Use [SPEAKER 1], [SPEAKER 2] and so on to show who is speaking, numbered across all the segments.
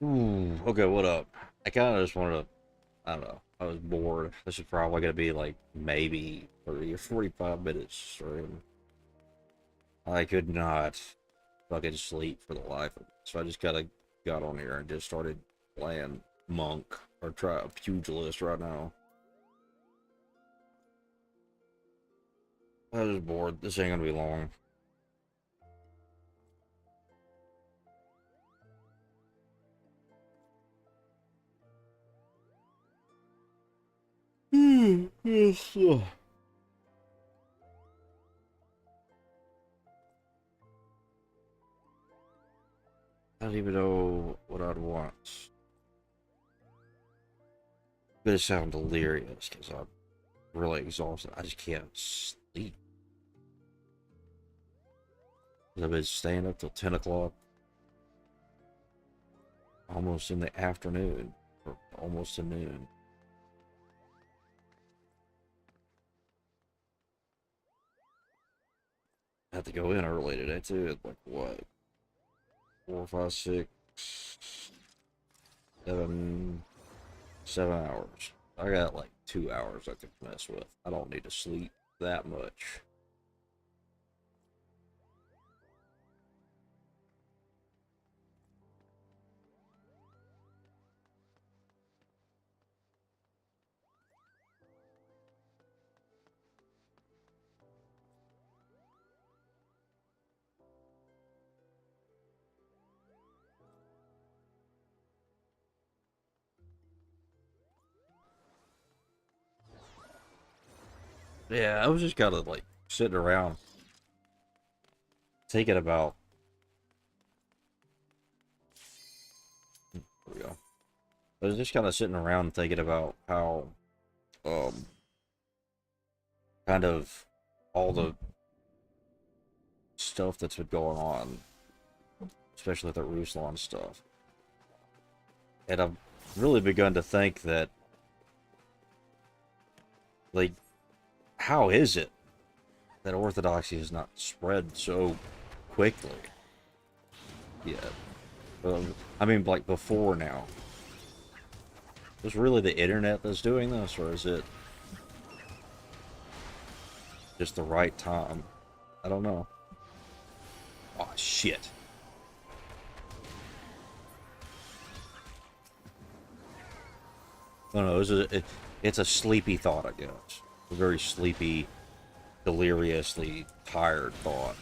[SPEAKER 1] Ooh, okay, what up? I kind of just wanted to, I don't know, I was bored. This is probably going to be like maybe 30 or 45 minutes stream. I could not fucking sleep for the life of me. So I just kind of got on here and just started playing Monk or try a Pugilist right now. I was bored. This ain't gonna be long. Yes. I don't even know what I'd want. Gonna sound delirious because I'm really exhausted. I just can't sleep. I've been staying up till 10 o'clock, almost in the afternoon, or almost to noon. I had to go in early today too, at like what, 4, 5, 6, 7, 7 hours. I got like 2 hours I could mess with. I don't need to sleep that much. Yeah, I was just kind of like sitting around thinking about. There we go. I was just kind of sitting around thinking about how, um, kind of all the stuff that's been going on, especially with the Ruslan stuff. And I've really begun to think that, like, how is it that Orthodoxy has not spread so quickly yet? I mean, like, before now. Is really the internet that's doing this, or is it just the right time? I don't know. Oh, shit. I don't know. It's a sleepy thought, I guess. A very sleepy, deliriously tired thought.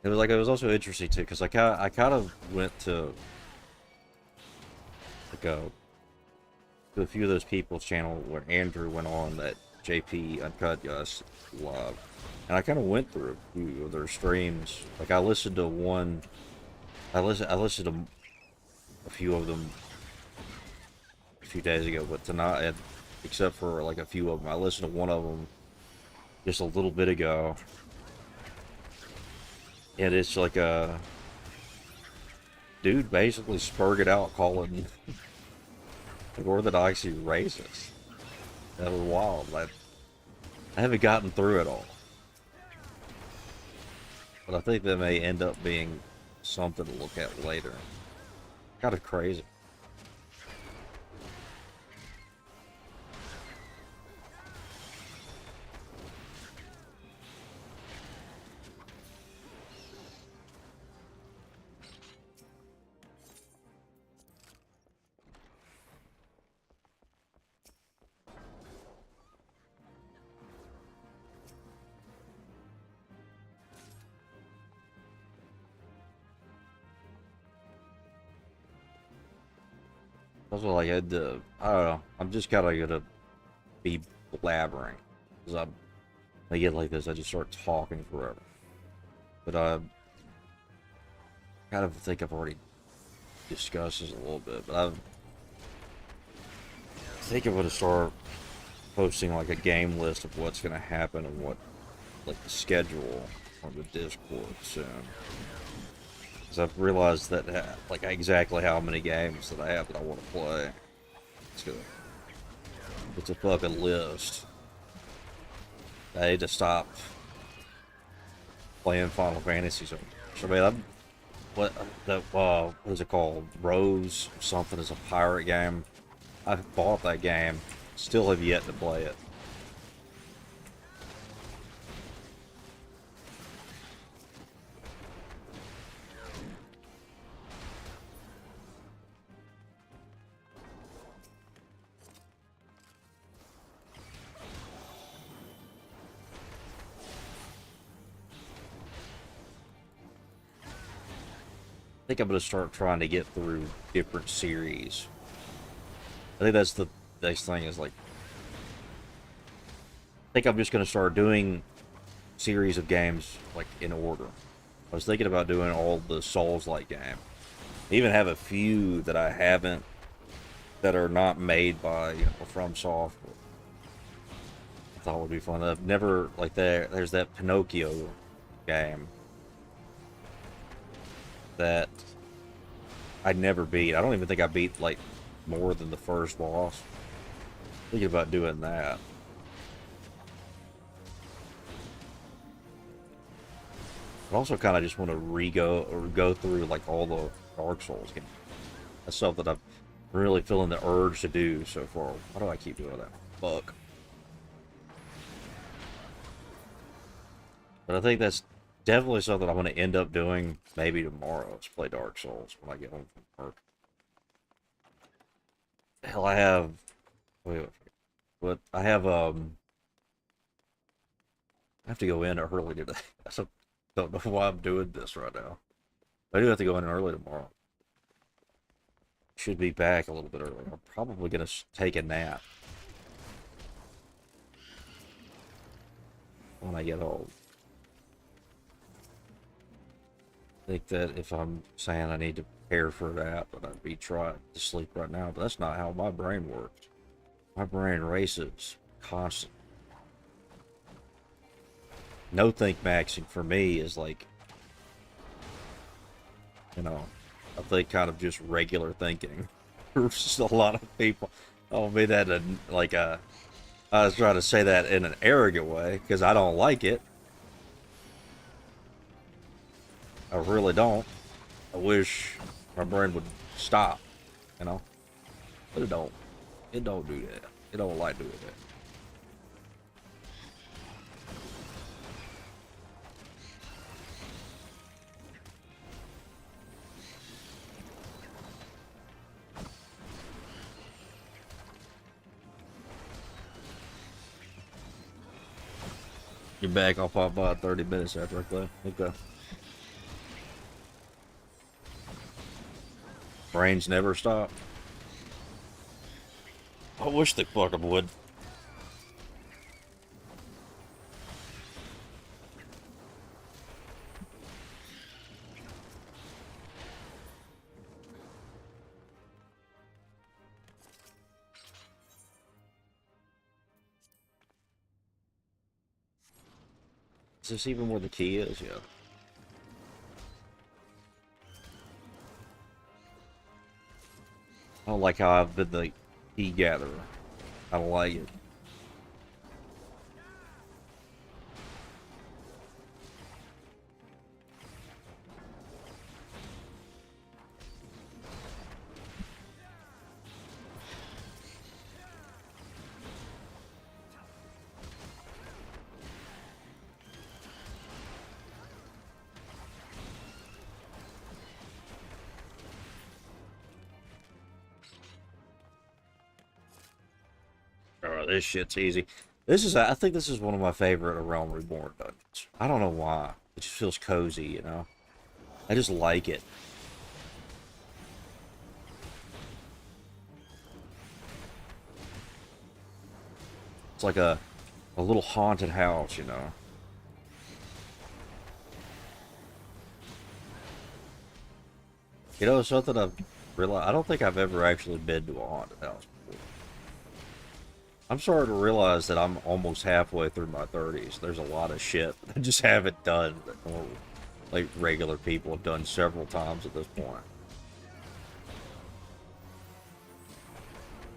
[SPEAKER 1] It was also interesting too, because I kind of went to like to a few of those people's channel where Andrew went on that JP Uncut Gus live, and I kind of went through a few of their streams. Like I listened to one, I listened to a few of them a few days ago, but tonight, except for like a few of them, I listened to one of them just a little bit ago, and it's like a dude basically spurred it out calling the Orthodoxy racist. That was wild. I haven't gotten through it all, but I think that may end up being something to look at later. Kind of crazy. Also, like, I don't know. I'm just kind of gonna be blabbering because I get like this. I just start talking forever. But I kind of think I've already discussed this a little bit. But think I'm gonna start posting like a game list of what's gonna happen and what like the schedule on the Discord soon. Because I've realized that like exactly how many games that I have that I want to play. It's good. It's a fucking list. I need to stop playing Final Fantasy. So I mean, what is it called? Rose something is a pirate game. I bought that game. Still have yet to play it. I think I'm going to start trying to get through different series. I think that's the next thing is like, I think I'm just going to start doing series of games like in order. I was thinking about doing all the Souls-like game. I even have a few that I haven't, that are not made by, you know, From Software. I thought would be fun. I've never, like, there's that Pinocchio game that I never beat. I don't even think I beat, like, more than the first boss. Thinking about doing that. I also kind of just want to go through, like, all the Dark Souls games. That's something I'm really feeling the urge to do so far. Why do I keep doing that? Fuck. But I think that's definitely something I'm going to end up doing maybe tomorrow. Is play Dark Souls when I get home from work. Hell, I have... Wait, but I have, I have to go in early today. I don't know why I'm doing this right now. I do have to go in early tomorrow. Should be back a little bit early. I'm probably going to take a nap when I get home. I think that if I'm saying I need to prepare for that, but I'd be trying to sleep right now. But that's not how my brain works. My brain races constantly. No think maxing for me is like, you know, I think kind of just regular thinking. There's just a lot of people. I don't mean that in like a. I was trying to say that in an arrogant way because I don't like it. I really don't. I wish my brain would stop, you know. But it don't. It don't do that. It don't like doing that. You're back. I'll pop by 30 minutes after I play. Okay. Brains never stop. I wish they fucking would. Is this even where the key is? Yeah. I don't like how I've been the key gatherer. I don't like it. Oh, this shit's easy. This is, I think this is one of my favorite Realm Reborn dungeons. I don't know why. It just feels cozy, you know? I just like it. It's like a little haunted house, you know? You know, something I've realized, I don't think I've ever actually been to a haunted house before. I'm starting to realize that I'm almost halfway through my 30s. There's a lot of shit that I just haven't done that normal, like regular people have done several times at this point.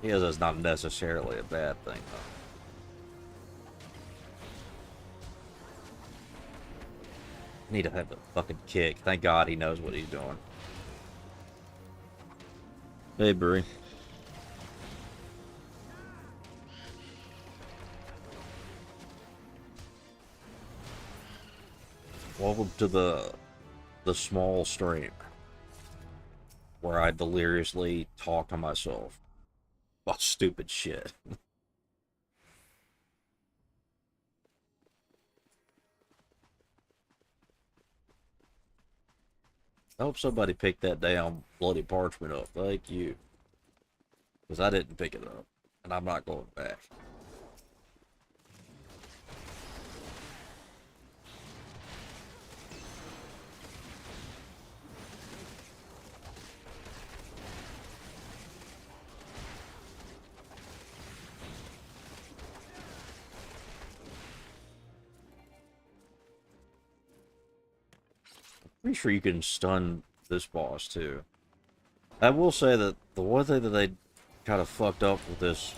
[SPEAKER 1] His is not necessarily a bad thing, though. I need to have the fucking kick. Thank God he knows what he's doing. Hey, Bree. Welcome to the Smol stream, where I deliriously talk to myself about stupid shit. I hope somebody picked that damn bloody parchment up. Thank you. Because I didn't pick it up. And I'm not going back. Pretty sure you can stun this boss too. I will say that the one thing that they kind of fucked up with this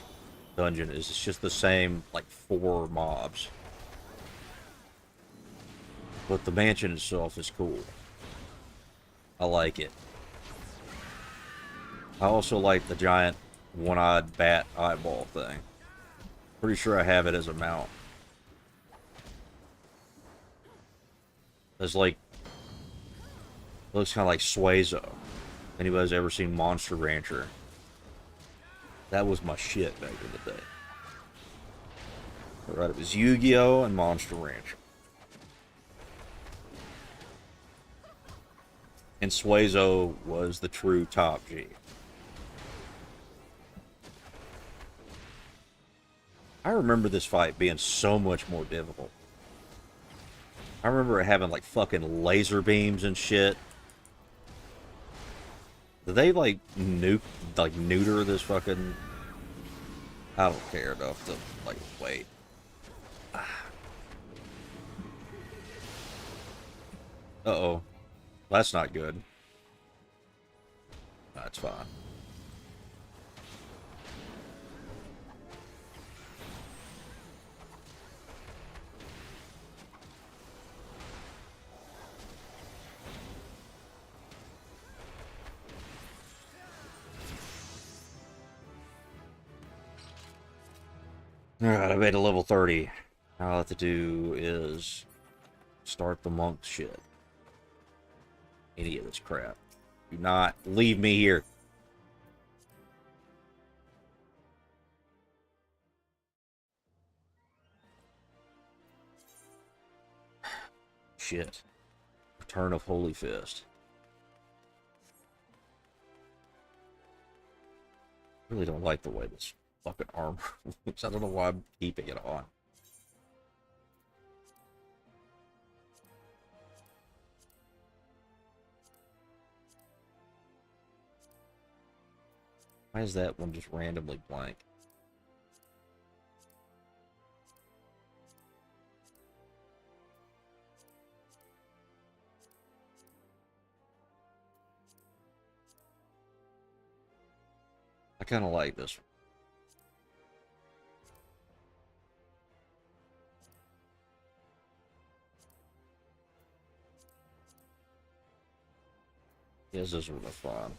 [SPEAKER 1] dungeon is it's just the same, like, 4 mobs. But the mansion itself is cool. I like it. I also like the giant one-eyed bat eyeball thing. Pretty sure I have it as a mount. It's like, looks kind of like Suezo. Anybody's ever seen Monster Rancher? That was my shit back in the day. Alright, it was Yu-Gi-Oh! And Monster Rancher. And Suezo was the true top G. I remember this fight being so much more difficult. I remember it having, like, fucking laser beams and shit. Did they, like, neuter this fucking... I don't care enough to, like, wait. Uh-oh. That's not good. That's fine. Alright, I made a level 30. All I have to do is start the monk shit. Any of this crap. Do not leave me here. Shit. Return of Holy Fist. Really don't like the way this fucking armor looks. I don't know why I'm keeping it on. Why is that one just randomly blank? I kind of like this one. Yes, this one was fun.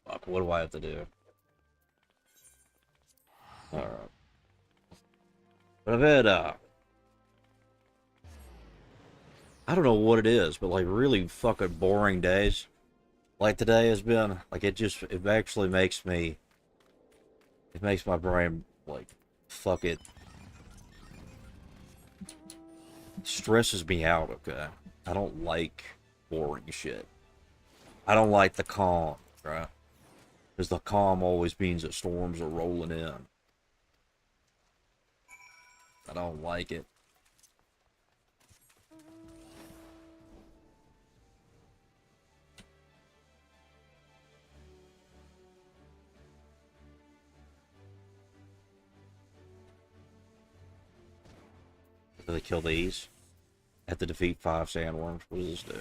[SPEAKER 1] Fuck, what do I have to do? Alright. But I've had, I don't know what it is, but, like, really fucking boring days. Like today has been, like, it actually makes me, it makes my brain, like, fuck it. Stresses me out, okay? I don't like boring shit. I don't like the calm, right? Because the calm always means that storms are rolling in. I don't like it. Do they kill these? Have to defeat 5 sandworms. What does this do?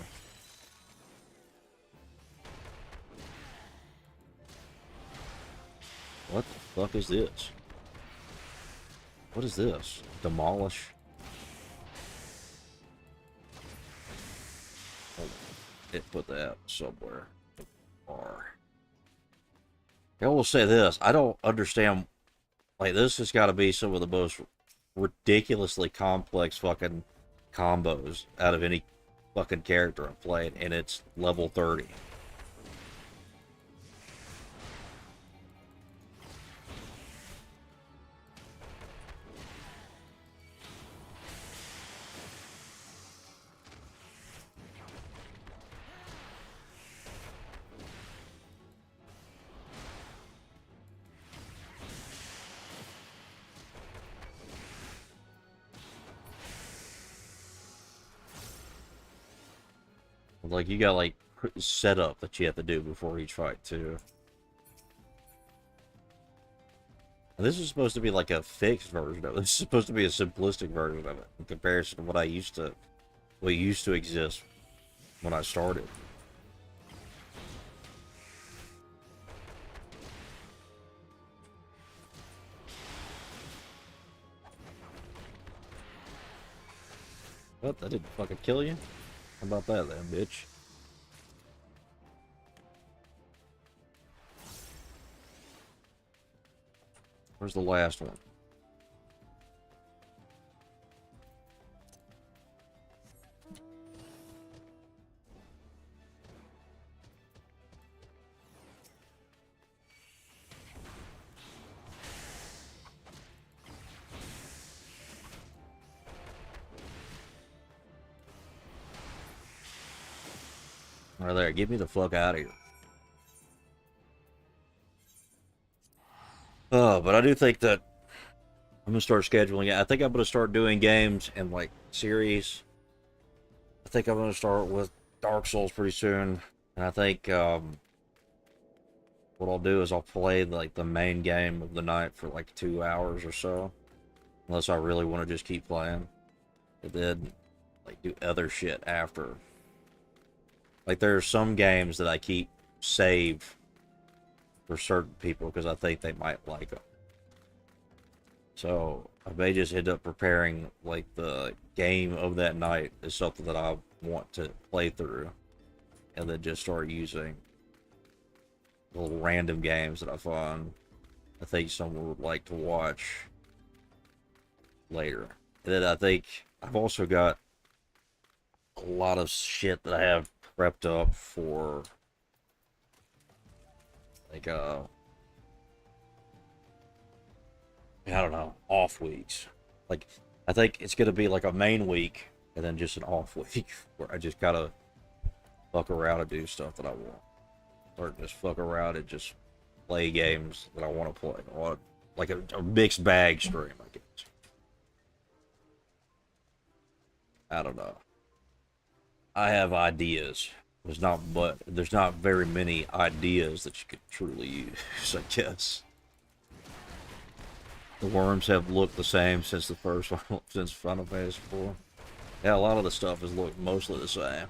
[SPEAKER 1] What the fuck is this? What is this? Demolish? Hold on. It put that somewhere. R. I will say this. I don't understand. Like, this has got to be some of the most ridiculously complex fucking combos out of any fucking character I've played, and it's level 30. Like, you got, like, setup that you have to do before each fight, too. And this is supposed to be, like, a fixed version of it. This is supposed to be a simplistic version of it in comparison to what used to exist when I started. What? That didn't fucking kill you? How about that then, bitch? Where's the last one? Right there. Get me the fuck out of here. But I do think that I'm gonna start scheduling it. I think I'm gonna start doing games and like series. I think I'm gonna start with Dark Souls pretty soon. And I think what I'll do is I'll play like the main game of the night for like 2 hours or so. Unless I really want to just keep playing. And then like do other shit after. Like, there are some games that I keep saved for certain people because I think they might like them. So, I may just end up preparing, like, the game of that night as something that I want to play through. And then just start using little random games that I find I think someone would like to watch later. And then I think I've also got a lot of shit that I have prepped up for like I don't know, off weeks. Like, I think it's gonna be like a main week and then just an off week where I just gotta fuck around and do stuff that I want, or just fuck around and just play games that I want to play, or like a mixed bag stream, I guess. I don't know. I have ideas. There's not very many ideas that you could truly use, I guess. The worms have looked the same since the first one, since Final Fantasy IV. Yeah, a lot of the stuff has looked mostly the same.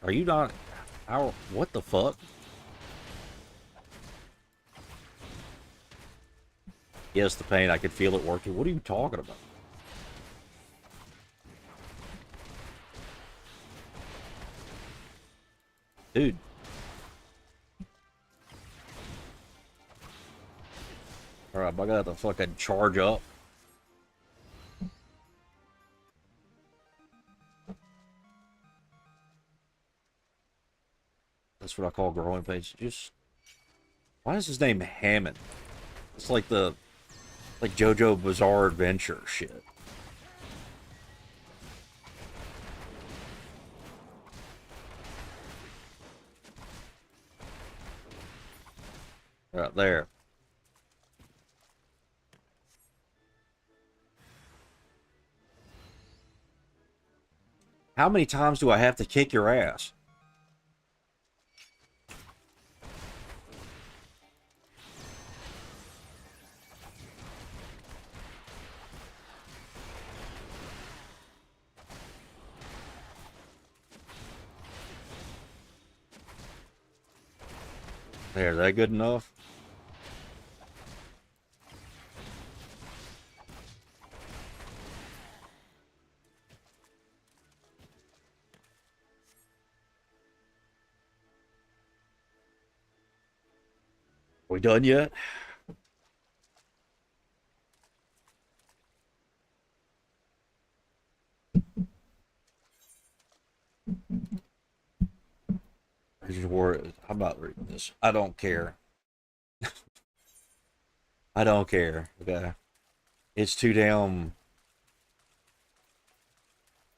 [SPEAKER 1] Are you not? How? What the fuck? Yes, the pain. I could feel it working. What are you talking about? Dude. Alright, I got to fucking charge up. That's what I call growing pains. Just... Why is his name Hammond? It's like the... Like JoJo Bizarre Adventure shit. Right there. How many times do I have to kick your ass? There, is that good enough? We done yet? I'm not reading this. I don't care. I don't care. Okay. It's too damn.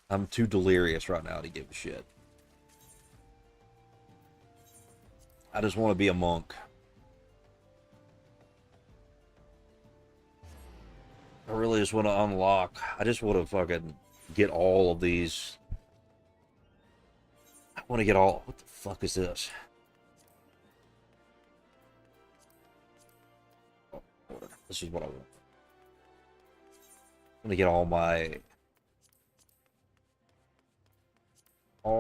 [SPEAKER 1] I'm too delirious right now to give a shit. I just want to be a monk. I really just want to unlock. I just want to fucking get all of these. I want to get all. What the fuck is this? Oh, this is what I want. I'm gonna get all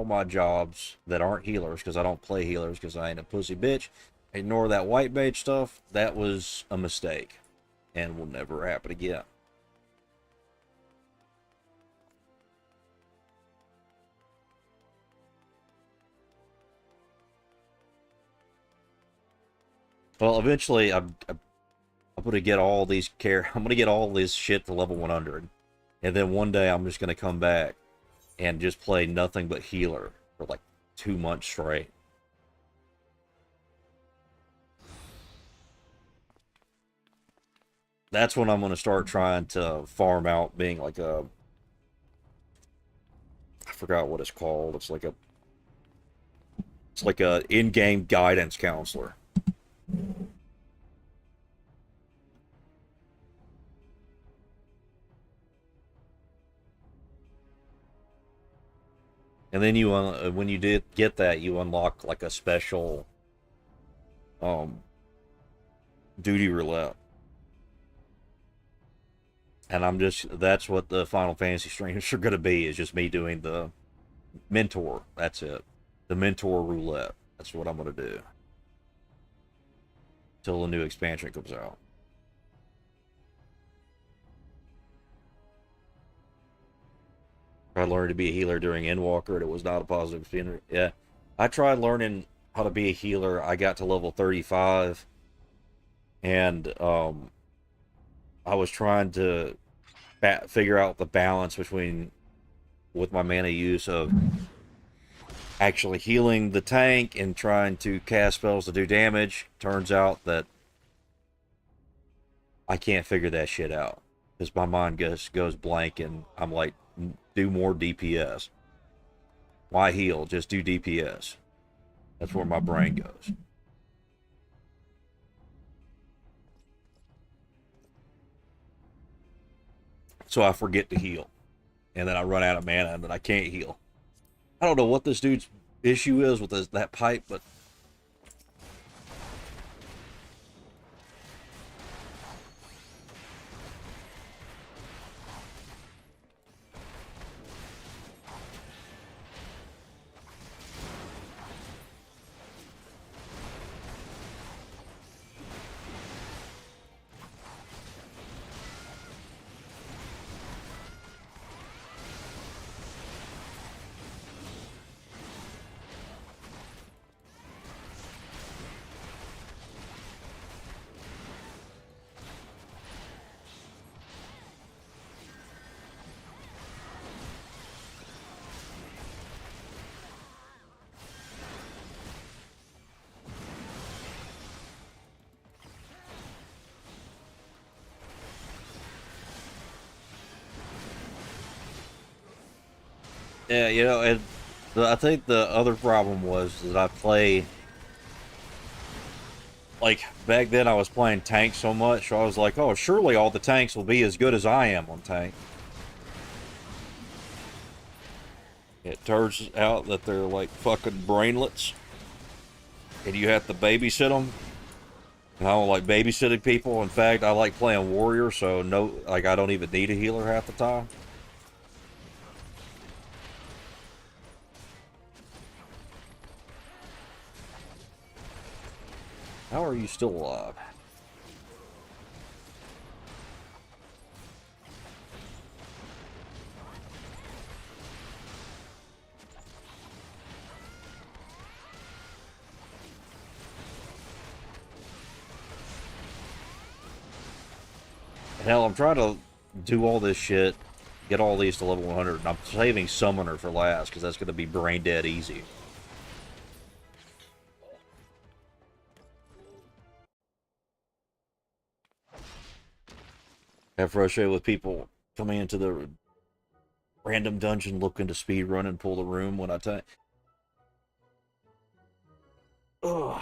[SPEAKER 1] my jobs that aren't healers, because I don't play healers because I ain't a pussy bitch. Ignore that white mage stuff. That was a mistake and will never happen again. Well, eventually I'm gonna get all these I'm gonna get all this shit to level 100, and then one day I'm just gonna come back and just play nothing but healer for like 2 months straight. That's when I'm gonna start trying to farm out being like a, I forgot what it's called. It's like a in-game guidance counselor. And then you when you did get that, you unlock like a special um duty roulette. And that's what the Final Fantasy streams are going to be, is just me doing the mentor. That's it. The mentor roulette. That's what I'm going to do. Till the new expansion comes out. I learned to be a healer during Endwalker, and it was not a positive experience. Yeah. I tried learning how to be a healer. I got to level 35. And I was trying to figure out the balance between, with my mana use, of actually healing the tank and trying to cast spells to do damage. Turns out that I can't figure that shit out, because my mind goes blank, and I'm like, do more DPS. Why heal? Just do DPS. That's where my brain goes. So I forget to heal, and then I run out of mana, and then I can't heal. I don't know what this dude's issue is with that pipe, but yeah, and I think the other problem was that I play, like, back then I was playing tank so much, so I was like, oh, surely all the tanks will be as good as I am on tank. It turns out that they're like fucking brainlets, and you have to babysit them. And I don't like babysitting people. In fact, I like playing warrior, so no, like, I don't even need a healer half the time. are you still alive? Hell, I'm trying to do all this shit, get all these to level 100, and I'm saving Summoner for last, because that's going to be brain dead easy. Have frustrated with people coming into the random dungeon looking to speed run and pull the room when I take. Ugh.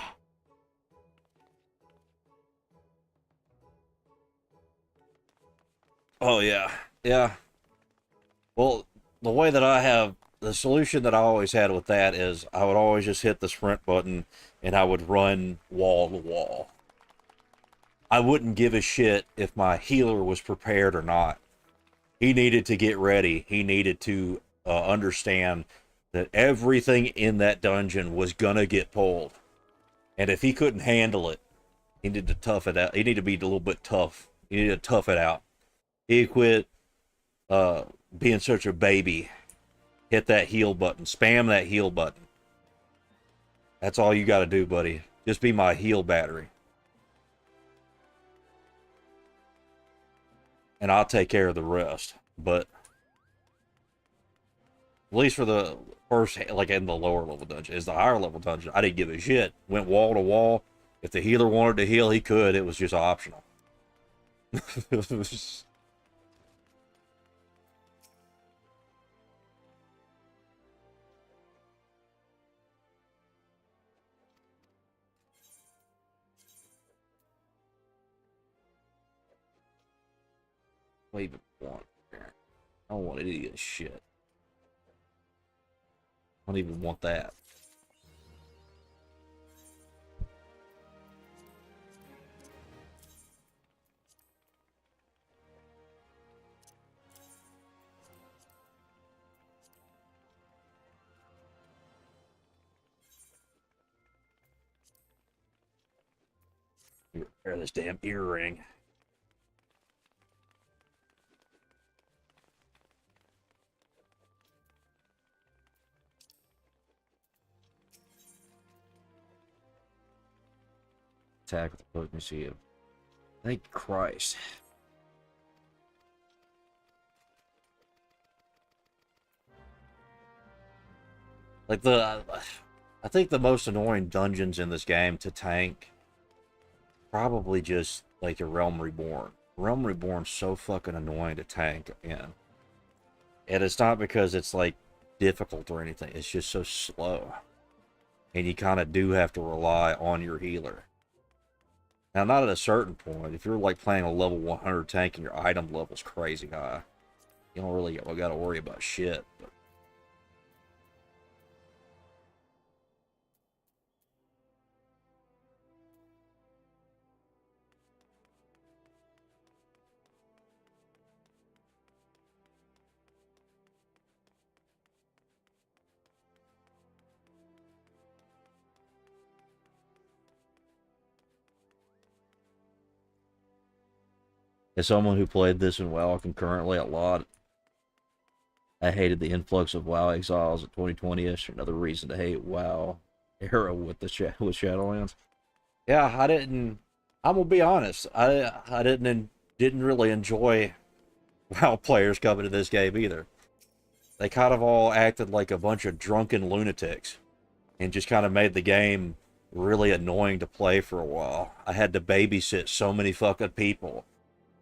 [SPEAKER 1] Oh, yeah. Yeah. Well, the way that I have, the solution that I always had with that is I would always just hit the sprint button and I would run wall to wall. I wouldn't give a shit if my healer was prepared or not. He needed to get ready. He needed to understand that everything in that dungeon was gonna get pulled. And if he couldn't handle it, he needed to tough it out. He needed to be a little bit tough. He needed to tough it out. He quit being such a baby. Hit that heal button. Spam that heal button. That's all you got to do, buddy. Just be my heal battery. And I'll take care of the rest. But at least for the first, like in the lower level dungeon, is the higher level dungeon, I didn't give a shit. Went wall to wall. If the healer wanted to heal, he could. It was just optional. It was... What even want? I don't want any of this shit. I don't even want that. Repair this damn earring. Attack with the potency. Thank Christ. Like I think the most annoying dungeons in this game to tank probably just like a Realm Reborn. Realm Reborn's so fucking annoying to tank in. And it's not because it's like difficult or anything. It's just so slow. And you kind of do have to rely on your healer. Now, not at a certain point. If you're like playing a level 100 tank and your item level's crazy high, you don't really got to worry about shit. But as someone who played this in WoW concurrently a lot, I hated the influx of WoW exiles at 2020ish. Another reason to hate WoW era with the with Shadowlands. Yeah, I didn't. I'm gonna be honest. I didn't really enjoy WoW players coming to this game either. They kind of all acted like a bunch of drunken lunatics, and just kind of made the game really annoying to play for a while. I had to babysit so many fucking people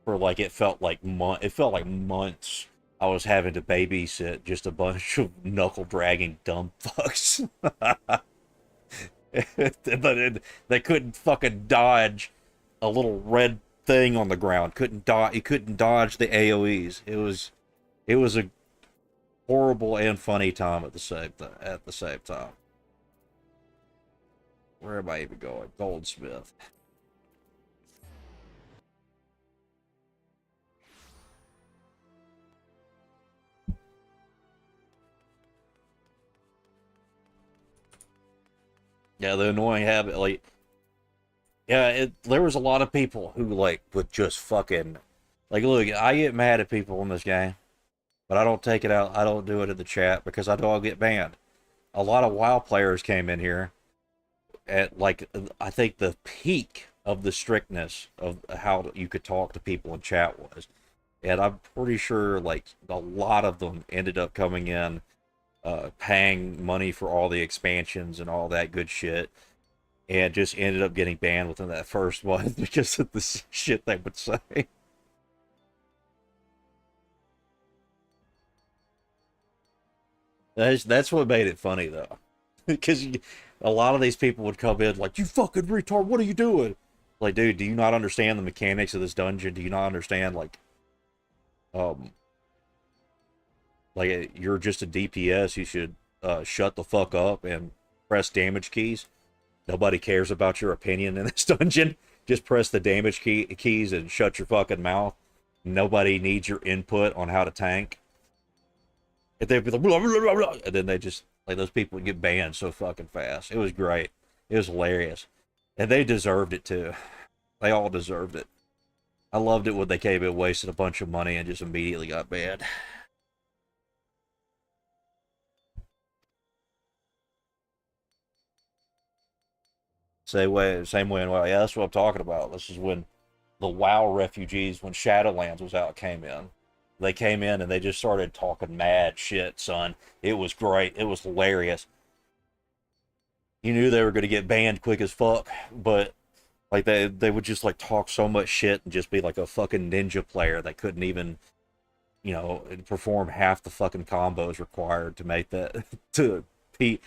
[SPEAKER 1] for like it felt like months. I was having to babysit just a bunch of knuckle dragging dumb fucks. But they couldn't fucking dodge a little red thing on the ground. He couldn't dodge the AoEs. It was a horrible and funny time at the same time. Where am I even going? Goldsmith. Yeah, the annoying habit, like, Yeah, there was a lot of people who like would just fucking like look. I get mad at people in this game, but I don't take it out. I don't do it in the chat because I know I'll get banned. A lot of WoW players came in here at like I think the peak of the strictness of how you could talk to people in chat was, and I'm pretty sure like a lot of them ended up coming in, paying money for all the expansions and all that good shit, and just ended up getting banned within that first month because of the shit they would say. That's what made it funny though, because a lot of these people would come in like, "You fucking retard! What are you doing?" Like, dude, do you not understand the mechanics of this dungeon? Do you not understand um, you're just a DPS. You should shut the fuck up and press damage keys. Nobody cares about your opinion in this dungeon. Just press the damage keys and shut your fucking mouth. Nobody needs your input on how to tank. If they'd be like, blah, blah, blah, blah, and then they just, like, those people would get banned so fucking fast. It was great. It was hilarious. And they deserved it too. They all deserved it. I loved it when they came in, wasted a bunch of money, and just immediately got banned. Same way in WoW. Yeah, that's what I'm talking about. This is when the WoW refugees, when Shadowlands was out, came in. They came in and they just started talking mad shit, son. It was great. It was hilarious. You knew they were going to get banned quick as fuck, but like they would just like talk so much shit and just be like a fucking ninja player that couldn't even, perform half the fucking combos required to make that to to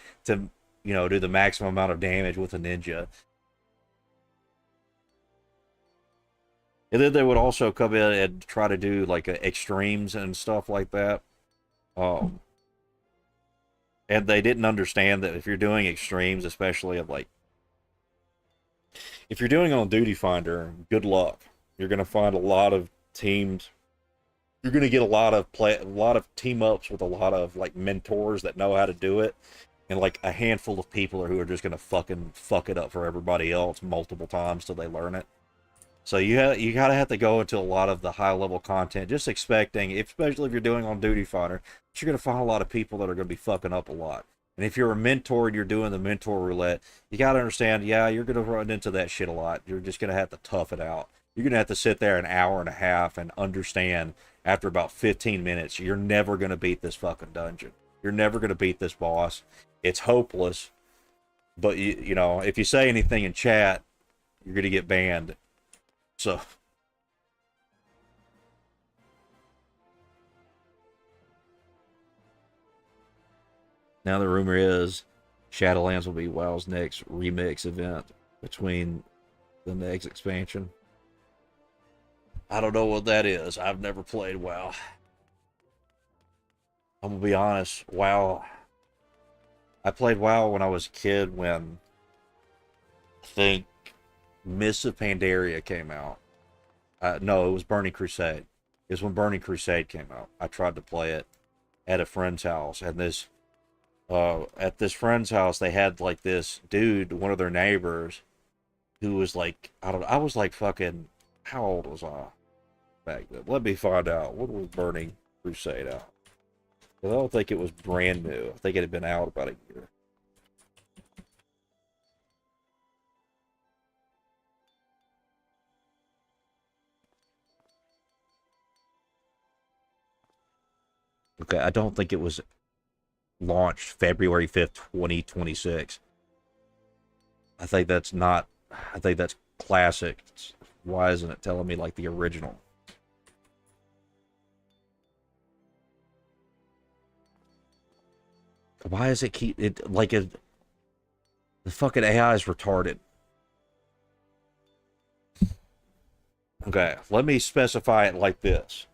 [SPEAKER 1] do the maximum amount of damage with a ninja. And then they would also come in and try to do like extremes and stuff like that. Um, and they didn't understand that if you're doing extremes, especially of like if you're doing on Duty Finder, good luck. You're gonna find a lot of teams. You're gonna get a lot of team ups with a lot of like mentors that know how to do it, and like a handful of people who are just gonna fucking fuck it up for everybody else multiple times till they learn it. So you gotta have to go into a lot of the high level content, just expecting, especially if you're doing on Duty Fighter, that you're gonna find a lot of people that are gonna be fucking up a lot. And if you're a mentor and you're doing the mentor roulette, you gotta understand, yeah, you're gonna run into that shit a lot. You're just gonna have to tough it out. You're gonna have to sit there an hour and a half and understand after about 15 minutes, you're never gonna beat this fucking dungeon. You're never gonna beat this boss. It's hopeless. But if you say anything in chat, you're gonna get banned. So now the rumor is Shadowlands will be WoW's next remix event between the next expansion. I don't know what that is. I've never played WoW. I'm gonna be honest. WoW. I played WoW when I was a kid. When I think Mists of Pandaria came out. No, it was Burning Crusade. It was when Burning Crusade came out. I tried to play it at a friend's house, and at this friend's house, they had like this dude, one of their neighbors, who was like, I don't know, I was like fucking, how old was I back then? Let me find out. When was Burning Crusade out? Because I don't think it was brand new. I think it had been out about a year. Okay, I don't think it was launched February 5th, 2026. I think that's not, I think that's classic. Why isn't it telling me like the original? Why does it keep it like it? The fucking AI is retarded. Okay, let me specify it like this.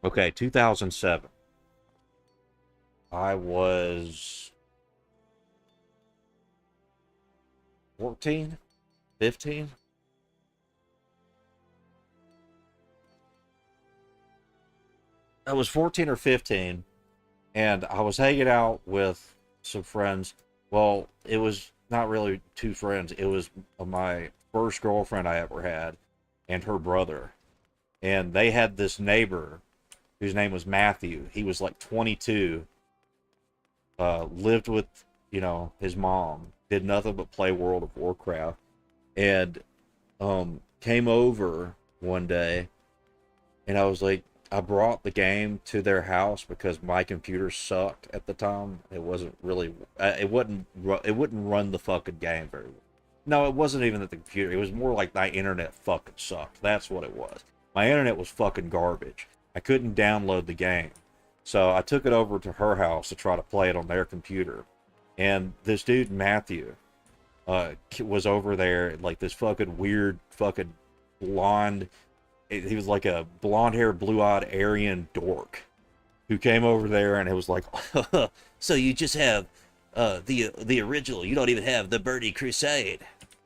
[SPEAKER 1] Okay, 2007. I was 14, 15. I was 14 or 15, and I was hanging out with some friends. Well, it was not really two friends. It was my first girlfriend I ever had and her brother. And they had this neighbor whose name was Matthew. He was like 22, lived with, his mom, did nothing but play World of Warcraft, and came over one day, and I was like, I brought the game to their house because my computer sucked at the time. It wasn't really, it wouldn't run the fucking game very well. No, it wasn't even that the computer. It was more like my internet fucking sucked. That's what it was. My internet was fucking garbage. I couldn't download the game. So I took it over to her house to try to play it on their computer. And this dude, Matthew, was over there, like this fucking weird fucking blonde. He was like a blonde-haired, blue-eyed Aryan dork who came over there, and it was like, so you just have the original. You don't even have the Birdie Crusade.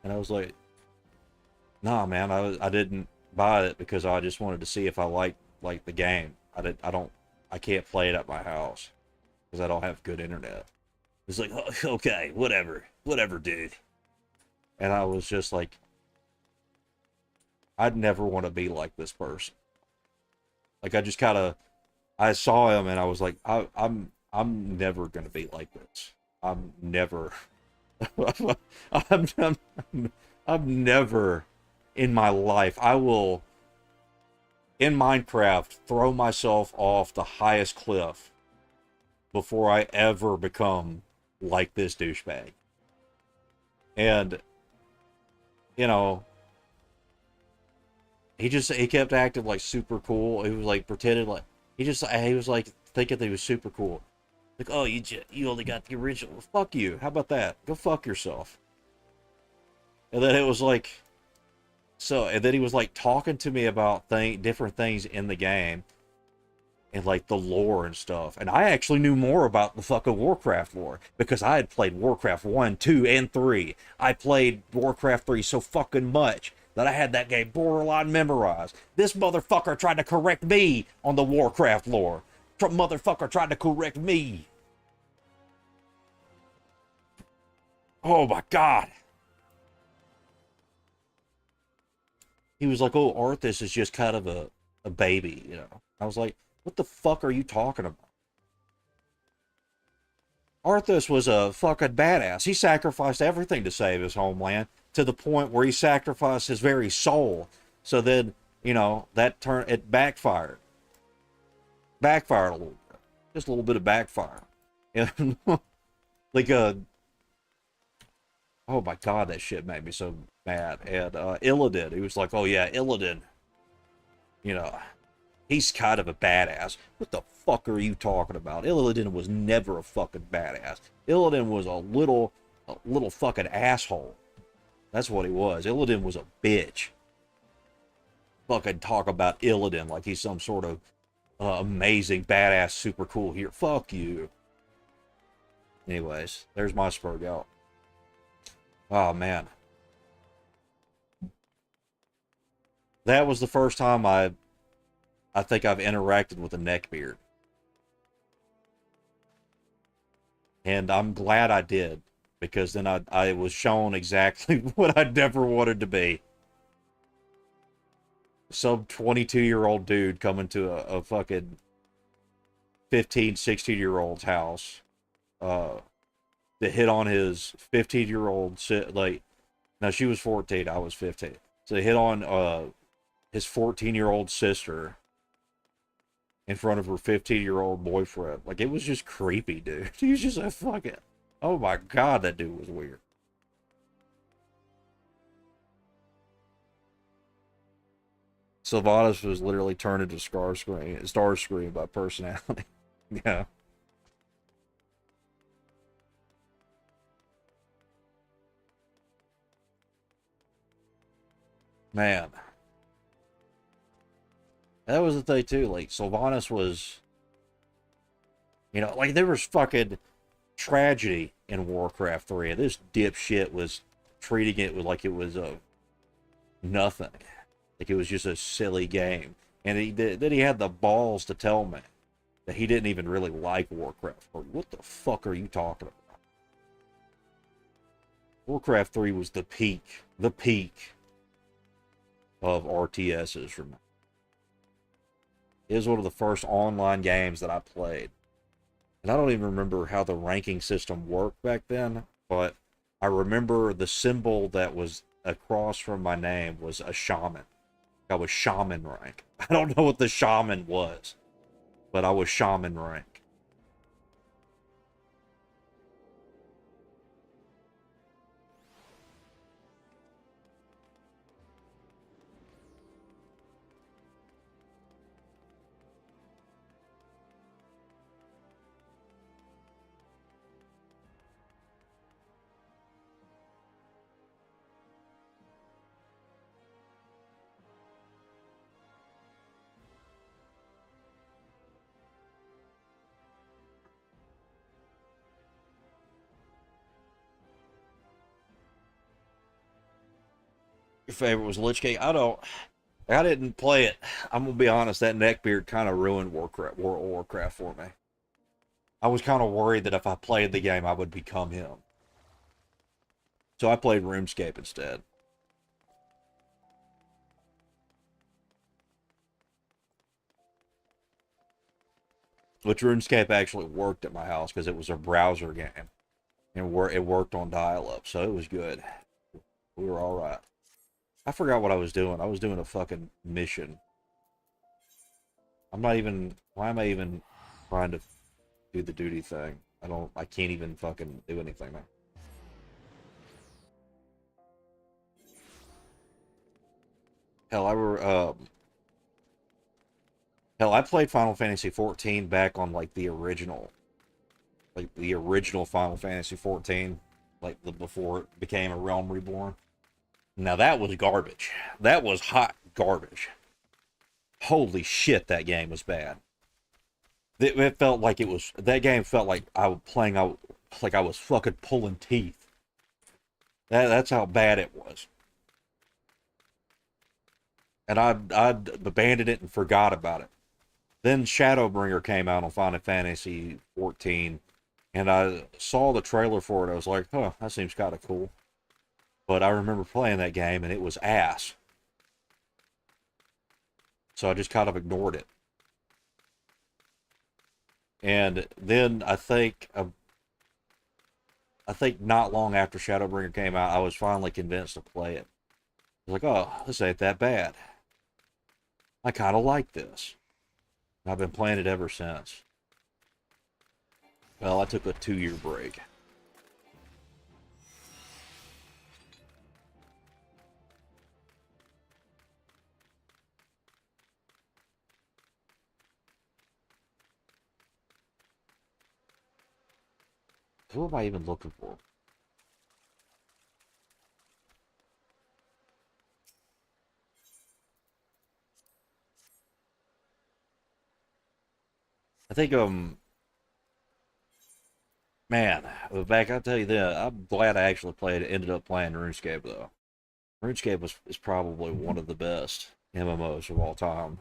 [SPEAKER 1] And I was like, nah, man, I didn't buy it because I just wanted to see if I liked the game. I can't play it at my house because I don't have good internet. It's like, oh, okay, whatever, dude. And I was just like, I'd never want to be like this person. Like, I saw him and I was like, I'm never gonna be like this. I'm never, I'm never in my life. I will, in Minecraft, throw myself off the highest cliff before I ever become like this douchebag. And, he kept acting like super cool. He was like pretending like, he was like thinking that he was super cool. Like, oh, you only got the original. Well, fuck you. How about that? Go fuck yourself. And then it was like, and then he was like talking to me about different things in the game and like the lore and stuff. And I actually knew more about the fucking Warcraft lore because I had played Warcraft 1, 2, and 3. I played Warcraft 3 so fucking much that I had that game borderline memorized. This motherfucker tried to correct me on the Warcraft lore. Motherfucker tried to correct me. Oh my god. He was like, oh, Arthas is just kind of a baby, I was like, what the fuck are you talking about? Arthas was a fucking badass. He sacrificed everything to save his homeland, to the point where he sacrificed his very soul. So then, it backfired. Backfired a little bit. Just a little bit of backfire. And, like, oh my god, that shit made me so mad. And Illidan, he was like, oh yeah, Illidan, he's kind of a badass. What the fuck are you talking about? Illidan was never a fucking badass. Illidan was a little fucking asshole. That's what he was. Illidan was a bitch. Fucking talk about Illidan like he's some sort of amazing, badass, super cool hero. Fuck you. Anyways, there's my spurg out. Oh, man. That was the first time I think I've interacted with a neckbeard. And I'm glad I did, because then I was shown exactly what I never wanted to be. Some 22-year-old dude coming to a fucking 15, 16-year-old's house to hit on his 15-year-old, like, no, she was 14, I was 15. So he hit on his 14-year-old sister in front of her 15-year-old boyfriend. Like, it was just creepy, dude. He was just a fucking, oh my god, that dude was weird. Sylvanas was literally turned into Starscream by personality. Yeah. Man. That was the thing too, like, Sylvanas was, like, there was fucking tragedy in Warcraft 3, and this dipshit was treating it like it was nothing. Like it was just a silly game. And then he had the balls to tell me, that he didn't even really like Warcraft. Or what the fuck are you talking about? Warcraft 3 was the peak of RTSs for me. It was one of the first online games that I played. And I don't even remember how the ranking system worked back then, but I remember the symbol that was across from my name was a shaman. I was shaman rank. I don't know what the shaman was, but I was shaman rank. Your favorite was Lich King? I didn't play it. I'm gonna be honest, that neckbeard kind of ruined Warcraft for me. I was kind of worried that if I played the game, I would become him. So I played RuneScape instead. Which RuneScape actually worked at my house because it was a browser game. And it worked on dial-up, so it was good. We were alright. I forgot what I was doing. I was doing a fucking mission. Why am I even trying to do the duty thing? I can't even fucking do anything now. Hell, I played Final Fantasy 14 back on like the original Final Fantasy 14, like before it became a Realm Reborn. Now that was garbage. That was hot garbage. Holy shit, that game was bad. It felt like that game felt like I was playing out like I was fucking pulling teeth. That's how bad it was. And I abandoned it and forgot about it. Then Shadowbringer came out on Final Fantasy 14, and I saw the trailer for it. I was like, huh, that seems kind of cool. But I remember playing that game, and it was ass. So I just kind of ignored it. And then I think not long after Shadowbringer came out, I was finally convinced to play it. I was like, oh, this ain't that bad. I kind of like this. And I've been playing it ever since. Well, I took a 2-year break. Who am I even looking for? I think man, back I'll tell you that I'm glad I actually ended up playing RuneScape though. RuneScape is probably one of the best MMOs of all time.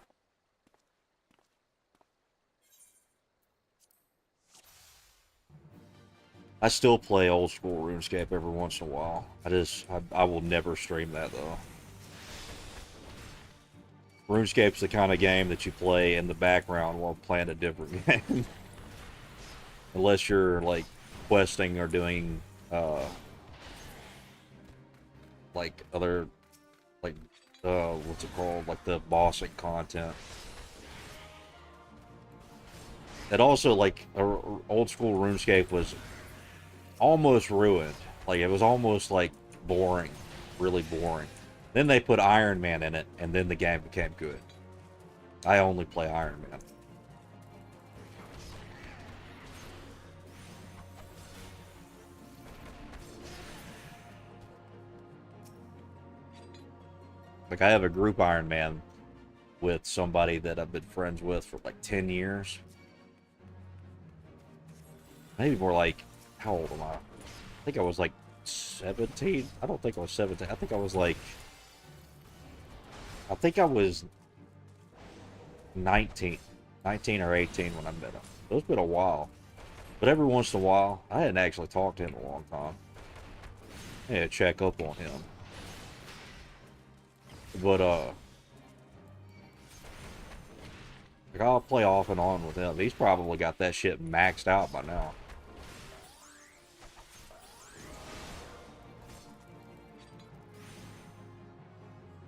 [SPEAKER 1] I still play old school RuneScape every once in a while. I will never stream that though. RuneScape's the kind of game that you play in the background while playing a different game. Unless you're like questing or doing like other like what's it called? Like the bossing content. It also like old school RuneScape was almost ruined. Like it was almost like boring, really boring. Then they put Iron Man in it, and then the game became good. I only play Iron Man. Like I have a group Iron Man with somebody that I've been friends with for like 10 years. Maybe more like, how old am I? I think I was like 17. I don't think I was 17. I think I was 19. 19 or 18 when I met him. So it's been a while. But every once in a while, I hadn't actually talked to him in a long time. I had to check up on him. But, like, I'll play off and on with him. He's probably got that shit maxed out by now.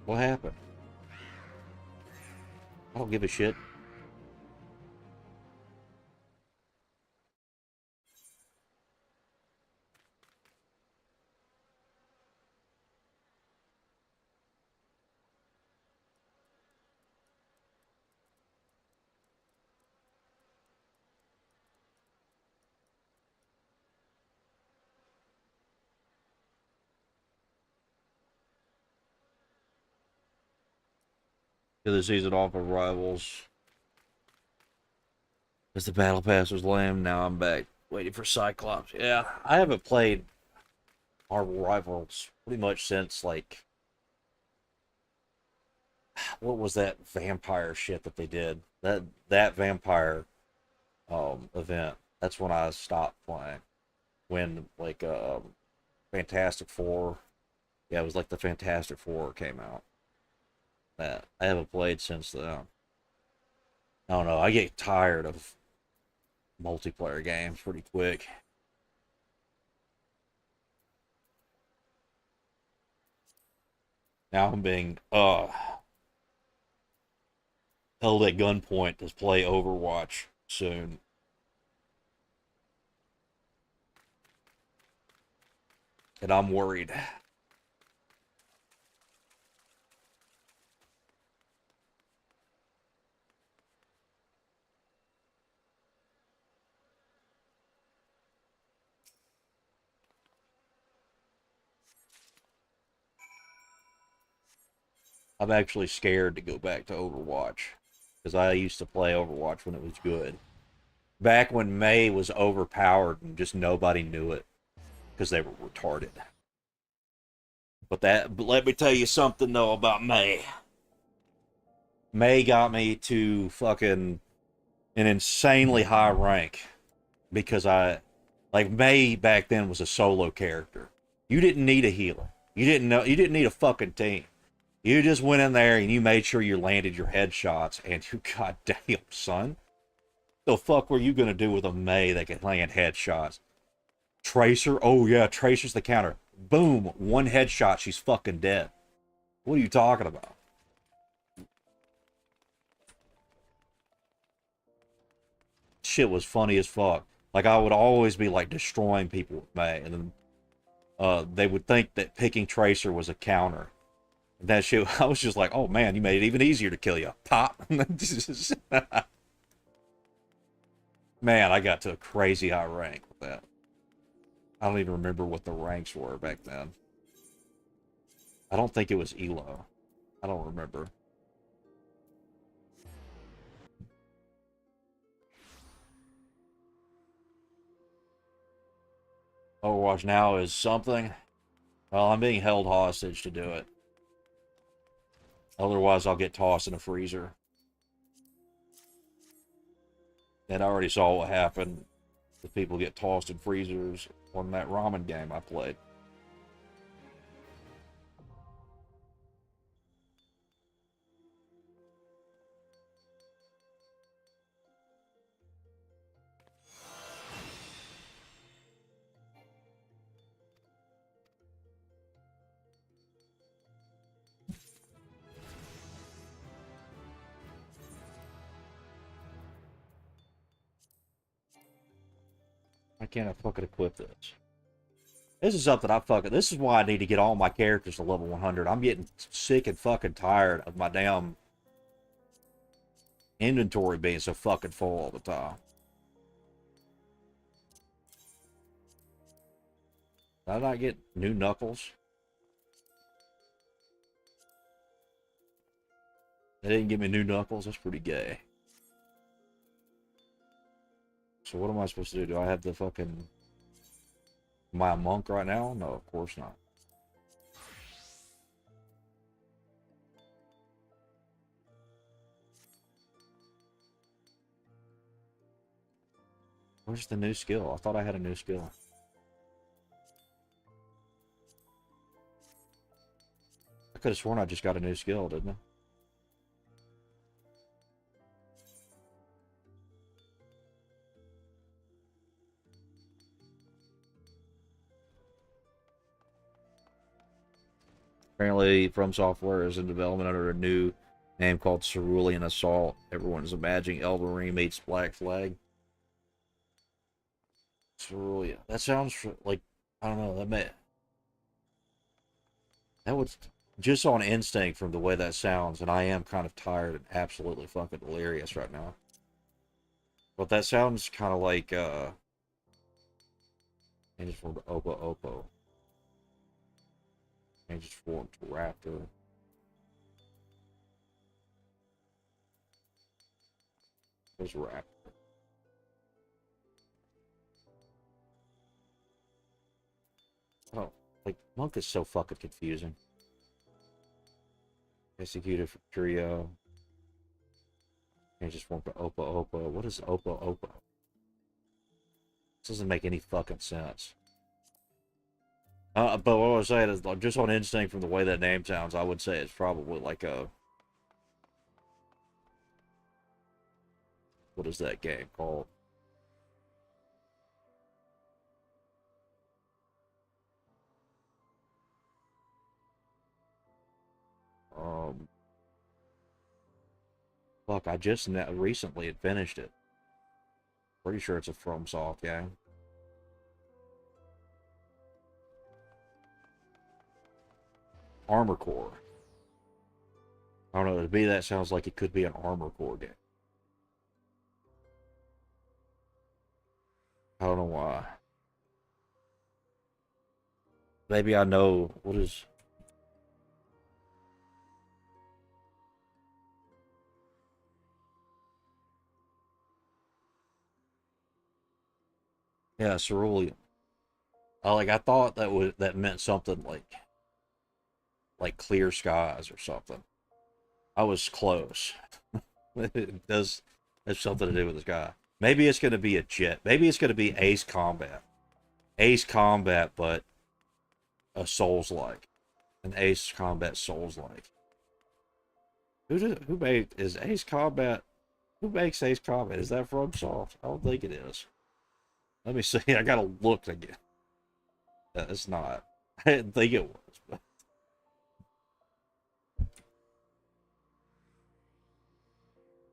[SPEAKER 1] What happened? I don't give a shit. The season off of Rivals. As the Battle Pass was lame, now I'm back waiting for Cyclops. Yeah, I haven't played Marvel Rivals pretty much since, like, what was that vampire shit that they did? That vampire event. That's when I stopped playing. When, like, Fantastic Four. Yeah, it was like the Fantastic Four came out. That I haven't played since then. I don't know. I get tired of multiplayer games pretty quick. Now I'm being held at gunpoint to play Overwatch soon. And I'm worried. I'm actually scared to go back to Overwatch. Because I used to play Overwatch when it was good. Back when May was overpowered and just nobody knew it. Because they were retarded. But let me tell you something though about May. May got me to fucking an insanely high rank. Because like May back then was a solo character. You didn't need a healer. You didn't need a fucking team. You just went in there and you made sure you landed your headshots, and you goddamn son. The fuck were you gonna do with a May that can land headshots? Tracer? Oh yeah, Tracer's the counter. Boom, one headshot, she's fucking dead. What are you talking about? Shit was funny as fuck. Like, I would always be like destroying people with May, and then they would think that picking Tracer was a counter. That shit, I was just like, oh man, you made it even easier to kill you. Pop. Man, I got to a crazy high rank with that. I don't even remember what the ranks were back then. I don't think it was ELO. I don't remember. Overwatch now is something. Well, I'm being held hostage to do it. Otherwise, I'll get tossed in a freezer. And I already saw what happened. The people get tossed in freezers on that ramen game I played. Why can't I fucking equip this? This is something this is why I need to get all my characters to level 100. I'm getting sick and fucking tired of my damn inventory being so fucking full all the time. Did I not get new knuckles? They didn't give me new knuckles? That's pretty gay. So what am I supposed to do? Do I have the fucking... Am I a monk right now? No, of course not. Where's the new skill? I thought I had a new skill. I could have sworn I just got a new skill, didn't I? Apparently, From Software is in development under a new name called Cerulean Assault. Everyone's imagining Elden Ring meets Black Flag. Cerulean. That sounds like, I don't know, that was just on instinct from the way that sounds, and I am kind of tired and absolutely fucking delirious right now. But that sounds kind of like, changes form to Opo Opo. Changes form to Raptor. There's Raptor. Oh, like, Monk is so fucking confusing. Executed for Trio. Changes form to Opo Opo. What is Opo Opo? This doesn't make any fucking sense. But what I was saying is, like, just on instinct from the way that name sounds, I would say it's probably like a... What is that game called? Um, Fuck, I just recently had finished it. Pretty sure it's a FromSoft game. Armor Core. I don't know, to me that sounds like it could be an Armor Core game. I don't know why. Maybe I know what is... Yeah, Cerulean. I thought that meant something like clear skies or something. I was close. It does have something to do with the sky. Maybe it's going to be a jet. Maybe it's going to be Ace Combat. Ace Combat, but a Souls-like. An Ace Combat Souls-like. Who made is Ace Combat? Who makes Ace Combat? Is that FromSoft? I don't think it is. Let me see. I gotta look again. It's not. I didn't think it was. But...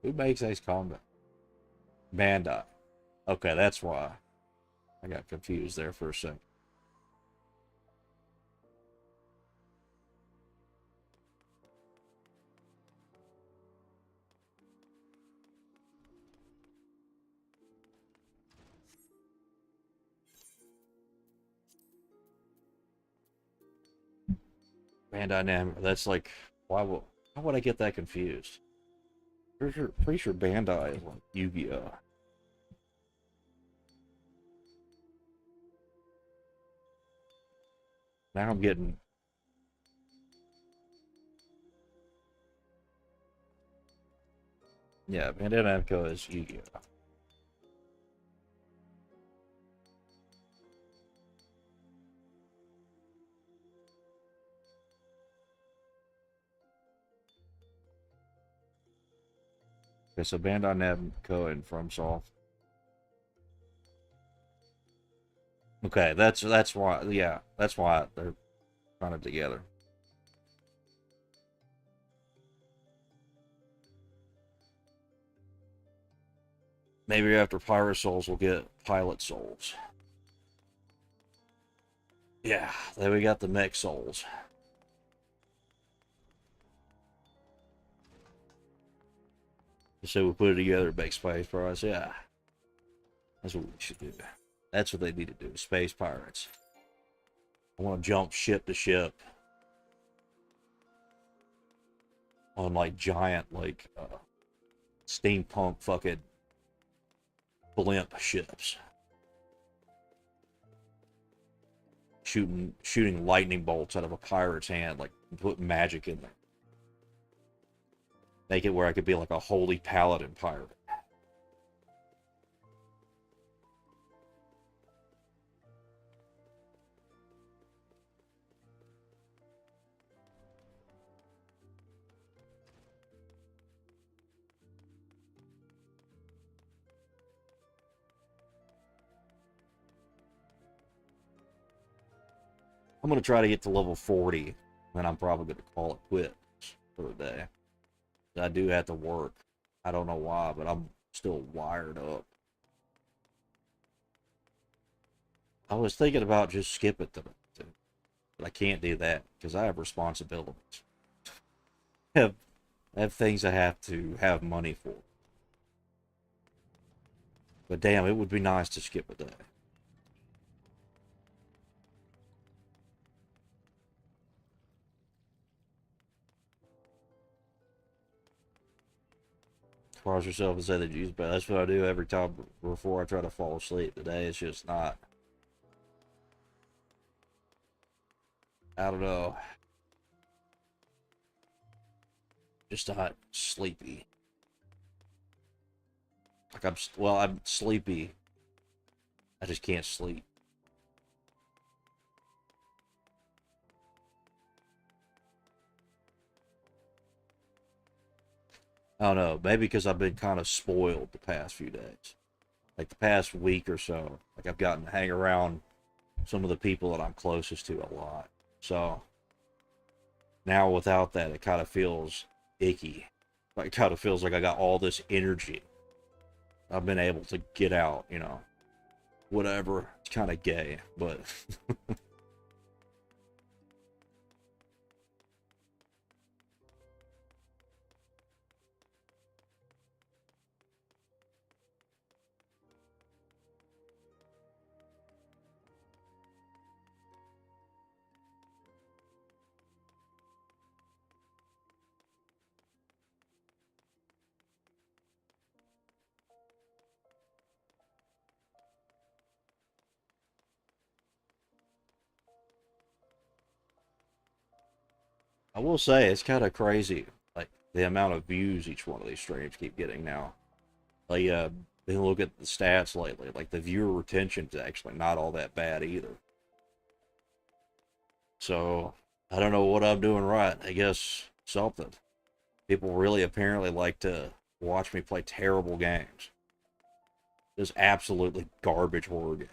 [SPEAKER 1] Who makes Ace Combat? Bandai. Okay, that's why. I got confused there for a second. Bandai Namco. That's like, why would I get that confused? Pretty sure Bandai is like Yu-Gi-Oh. Now I'm getting... Yeah, Bandai Namco is Yu-Gi-Oh. Okay, so Bandai Namco and FromSoft. Okay, that's why. Yeah, that's why they're kind of together. Maybe after Pirate Souls, we'll get Pilot Souls. Yeah, then we got the Mech Souls. So we put it together, make Space Pirates. Yeah, that's what we should do. That's what they need to do. Space Pirates. I want to jump ship to ship on like giant steampunk fucking blimp ships, shooting lightning bolts out of a pirate's hand, like put magic in there. Make it where I could be like a holy paladin pirate. I'm gonna try to get to level 40, and I'm probably gonna call it quits for the day. I do have to work. I don't know why, but I'm still wired up. I was thinking about just skipping tonight, but I can't do that because I have responsibilities. I have things I have to have money for. But damn, it would be nice to skip a day. Pause yourself and say the juice, but that's what I do every time before I try to fall asleep. Today it's just not. I don't know. Just not sleepy. Like I'm sleepy. I just can't sleep. I don't know. Maybe because I've been kind of spoiled the past few days. Like the past week or so. Like I've gotten to hang around some of the people that I'm closest to a lot. So now without that, it kind of feels icky. Like, it kind of feels like I got all this energy. I've been able to get out, you know, whatever. It's kind of gay, but I will say it's kind of crazy, like the amount of views each one of these streams keep getting now. Like, been look at the stats lately. Like the viewer retention is actually not all that bad either. So I don't know what I'm doing right. I guess something. People really apparently like to watch me play terrible games. Just absolutely garbage horror games.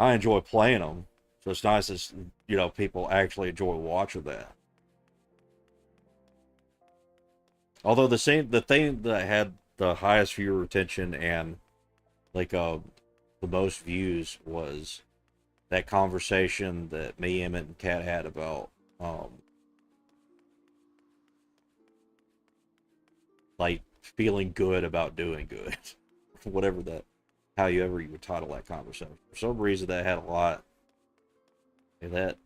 [SPEAKER 1] I enjoy playing them, so it's nice that you know people actually enjoy watching that. Although the thing that had the highest viewer retention and like the most views was that conversation that me, Emmett, and Kat had about like feeling good about doing good, whatever that, however you would title that conversation. For some reason, that had a lot, and that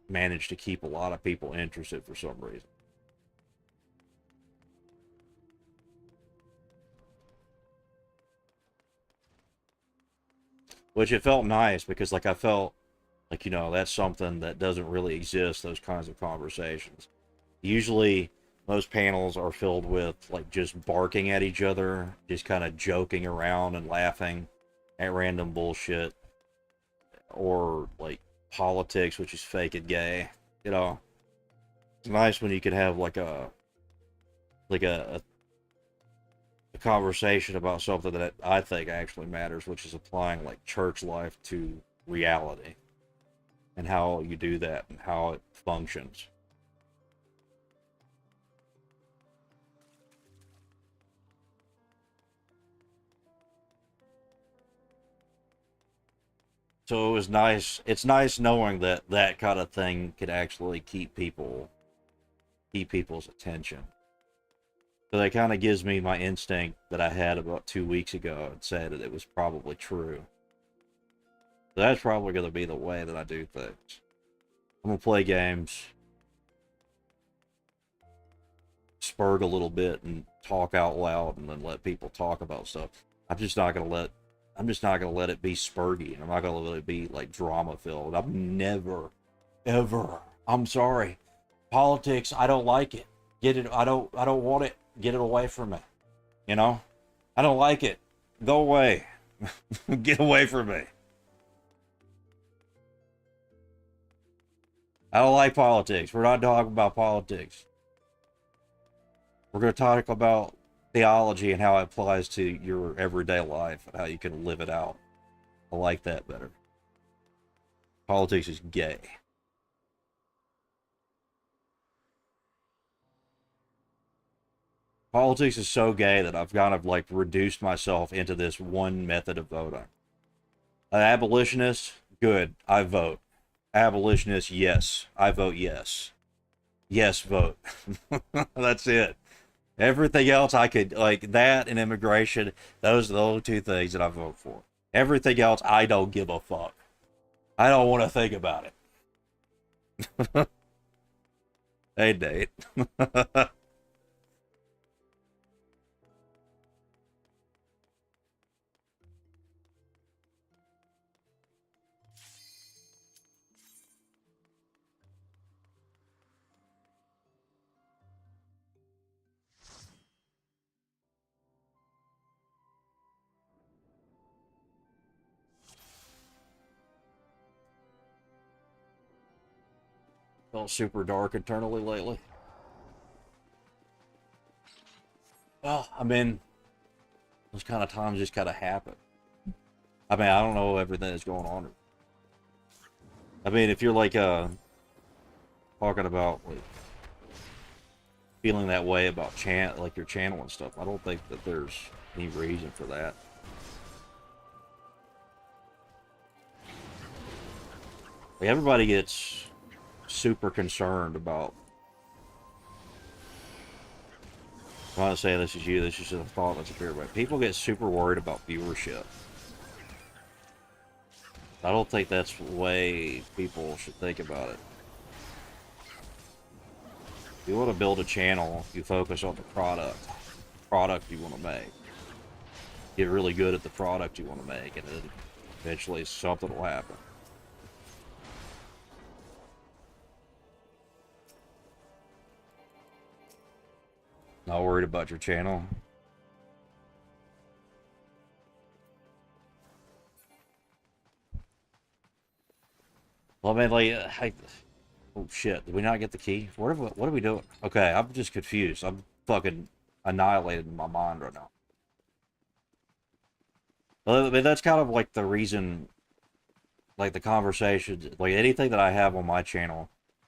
[SPEAKER 1] managed to keep a lot of people interested for some reason. Which it felt nice because like I felt like, you know, that's something that doesn't really exist, those kinds of conversations. Usually most panels are filled with like just barking at each other, just kind of joking around and laughing at random bullshit, or like politics, which is fake and gay. You know, it's nice when you can have like a conversation about something that I think actually matters, which is applying like church life to reality and how you do that and how it functions. So it was nice. It's nice knowing that that kind of thing could actually keep people's attention. So that kind of gives me my instinct that I had about 2 weeks ago and said that it was probably true. So that's probably going to be the way that I do things. I'm going to play games, spurg a little bit, and talk out loud, and then let people talk about stuff. I'm just not going to let. I'm just not going to let it be spurgy. I'm not going to let it be like drama filled. I'm never, ever. I'm sorry. Politics. I don't like it. Get it. I don't. I don't want it. Get it away from me. You know. I don't like it. Go away. Get away from me. I don't like politics. We're not talking about politics. We're going to talk about theology and how it applies to your everyday life and how you can live it out. I like that better. Politics is gay. Politics is so gay that I've kind of like reduced myself into this one method of voting. An abolitionist, good, I vote. Abolitionist, yes, I vote yes. Yes, vote. That's it. Everything else I could, like that and immigration, those are the only two things that I vote for. Everything else, I don't give a fuck. I don't want to think about it. Hey, Nate. Felt super dark internally lately. Well, I mean, those kind of times just kind of happen. I mean, I don't know everything that's going on. I mean, if you're like talking about like feeling that way about like your channel and stuff, I don't think that there's any reason for that. Like everybody gets super concerned about. I'm not saying this is you. This is just a thought that's appeared. But people get super worried about viewership. I don't think that's the way people should think about it. If you want to build a channel, you focus on the product you want to make. Get really good at the product you want to make, and then eventually something will happen. Not worried about your channel. Well, I mean, like, oh shit, did we not get the key? What are we doing? Okay, I'm just confused. I'm fucking annihilated in my mind right now. Well, I mean, that's kind of like the reason, like the conversations, like anything that I have on my channel,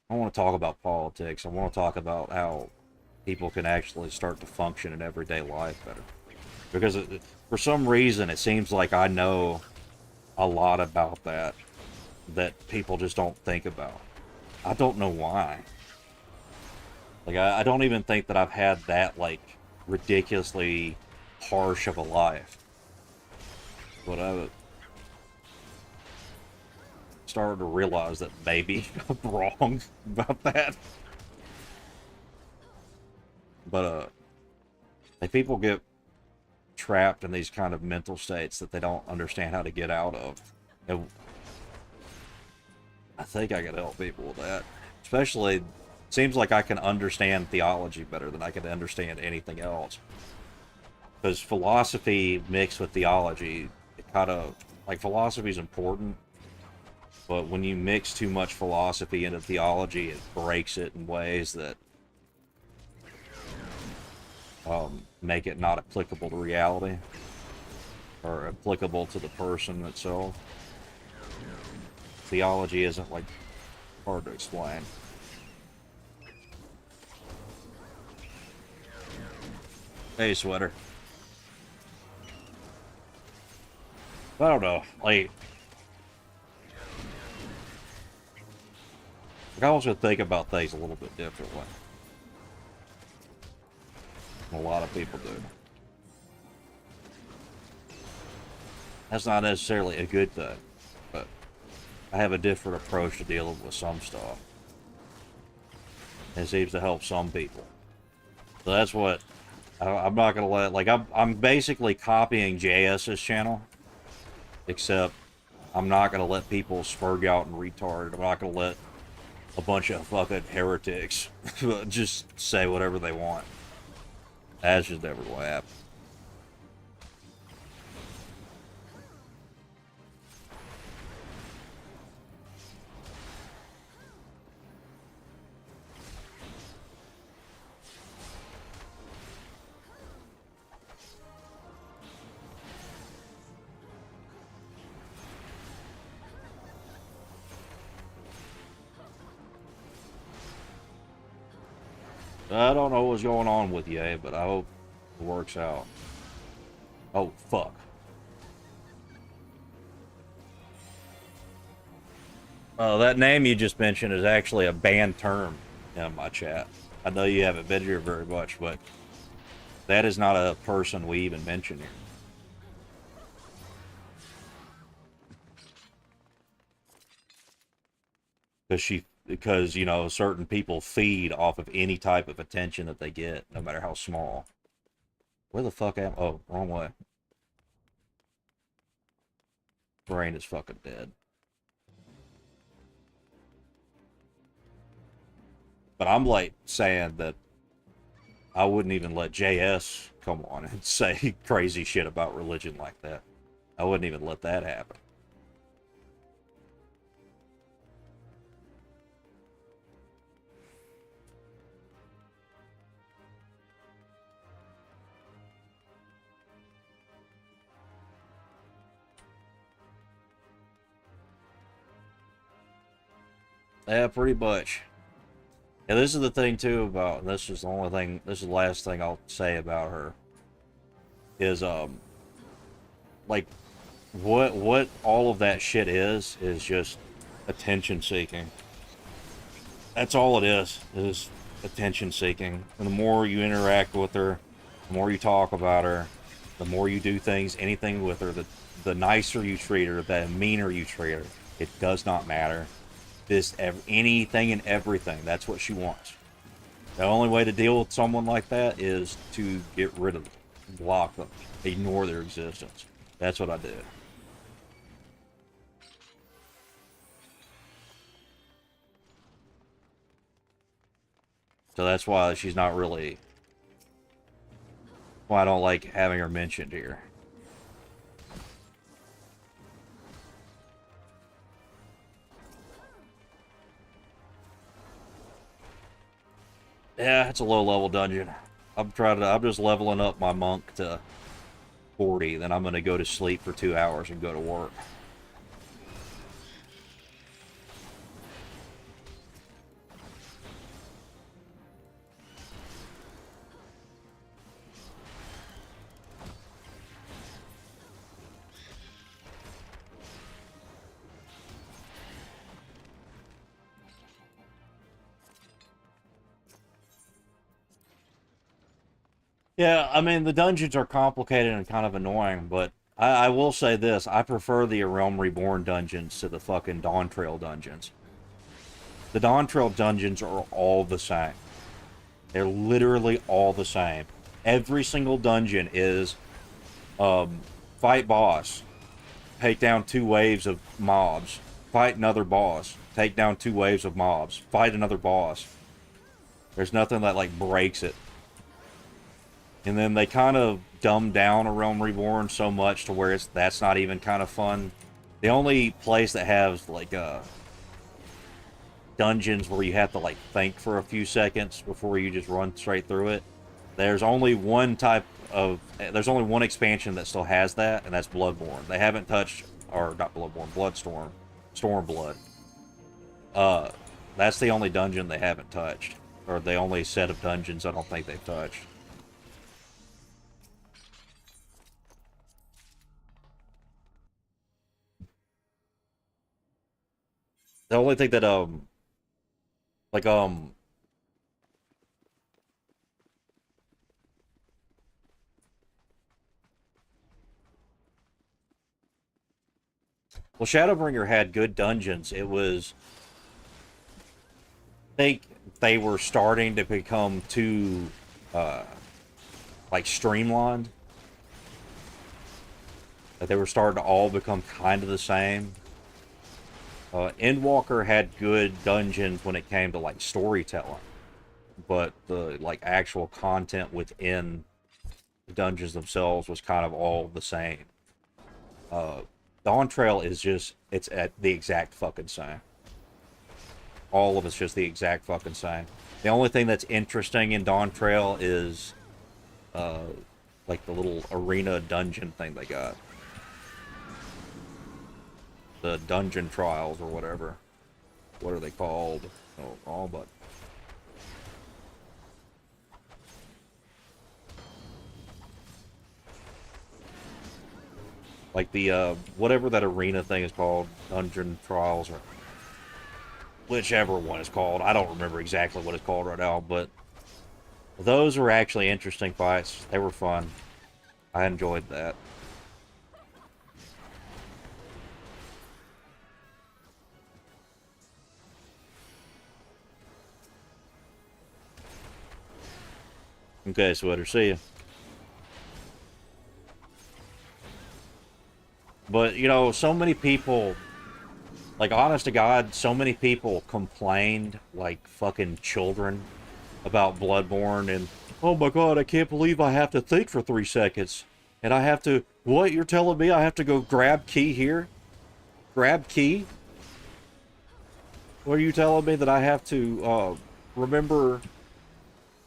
[SPEAKER 1] I want to talk about politics. I want to talk about how people can actually start to function in everyday life better. Because for some reason, it seems like I know a lot about that people just don't think about. I don't know why. Like, I don't even think that I've had that, like, ridiculously harsh of a life. But I started to realize that maybe I'm wrong about that. But, like, people get trapped in these kind of mental states that they don't understand how to get out of. And I think I can help people with that. Especially, seems like I can understand theology better than I can understand anything else. Because philosophy mixed with theology, it kind of, like, philosophy is important, but when you mix too much philosophy into theology, it breaks it in ways that make it not applicable to reality, or applicable to the person itself. Theology isn't, like, hard to explain. Hey, Sweater. I don't know, like I also think about things a little bit differently. A lot of people do. That's not necessarily a good thing, but I have a different approach to dealing with some stuff. It seems to help some people. So that's what I'm not gonna let. Like, I'm basically copying JS's channel, except I'm not gonna let people spurg out and retard. I'm not gonna let a bunch of fucking heretics just say whatever they want. That's just never gonna happen. I don't know what's going on with you, but I hope it works out. Oh, fuck. That name you just mentioned is actually a banned term in my chat. I know you haven't been here very much, but that is not a person we even mention here. Because, you know, certain people feed off of any type of attention that they get, no matter how small. Where the fuck am I? Oh, wrong way. Brain is fucking dead. But I'm like saying that I wouldn't even let JS come on and say crazy shit about religion like that. I wouldn't even let that happen. Yeah, pretty much. Yeah, this is the thing too about, and this is the only thing, this is the last thing I'll say about her, is like what all of that shit is just attention seeking. That's all it is attention seeking. And the more you interact with her, the more you talk about her, the more you do things, anything with her, the nicer you treat her, the meaner you treat her, it does not matter. Anything and everything, that's what she wants. The only way to deal with someone like that is to get rid of them, block them, ignore their existence. That's what I did. So that's why she's not really... why I don't like having her mentioned here. Yeah, it's a low-level dungeon. I'm just leveling up my monk to 40, then I'm gonna go to sleep for 2 hours and go to work. Yeah, I mean, the dungeons are complicated and kind of annoying, but I will say this. I prefer the Realm Reborn dungeons to the fucking Dawn Trail dungeons. The Dawn Trail dungeons are all the same. They're literally all the same. Every single dungeon is fight boss, take down 2 waves of mobs, fight another boss, take down 2 waves of mobs, fight another boss. There's nothing that, like, breaks it. And then they kind of dumb down a Realm Reborn so much to where that's not even kind of fun. The only place that has, like, dungeons where you have to, like, think for a few seconds before you just run straight through it, there's only one expansion that still has that, and that's Bloodborne. They haven't touched, or not Bloodborne, Bloodstorm, Stormblood. That's the only dungeon they haven't touched, or the only set of dungeons I don't think they've touched. The only thing that like well, Shadowbringer had good dungeons. It was, I think they were starting to become too like streamlined. That they were starting to all become kind of the same. Endwalker had good dungeons when it came to, like, storytelling, but the, like, actual content within the dungeons themselves was kind of all the same. Dawn Trail is just, it's at the exact fucking same. All of it's just the exact fucking same. The only thing that's interesting in Dawn Trail is like the little arena dungeon thing they got. The dungeon trials or whatever. What are they called? Oh, wrong button. Like the, whatever that arena thing is called, Dungeon Trials, or whichever one is called. I don't remember exactly what it's called right now, but those were actually interesting fights. They were fun. I enjoyed that. Okay, Sweater, see ya. But, you know, so many people, like, honest to God, so many people complained, like fucking children, about Bloodborne, and, oh my God, I can't believe I have to think for 3 seconds. And I have to, what, you're telling me I have to go grab key here? Grab key? What are you telling me that I have to, remember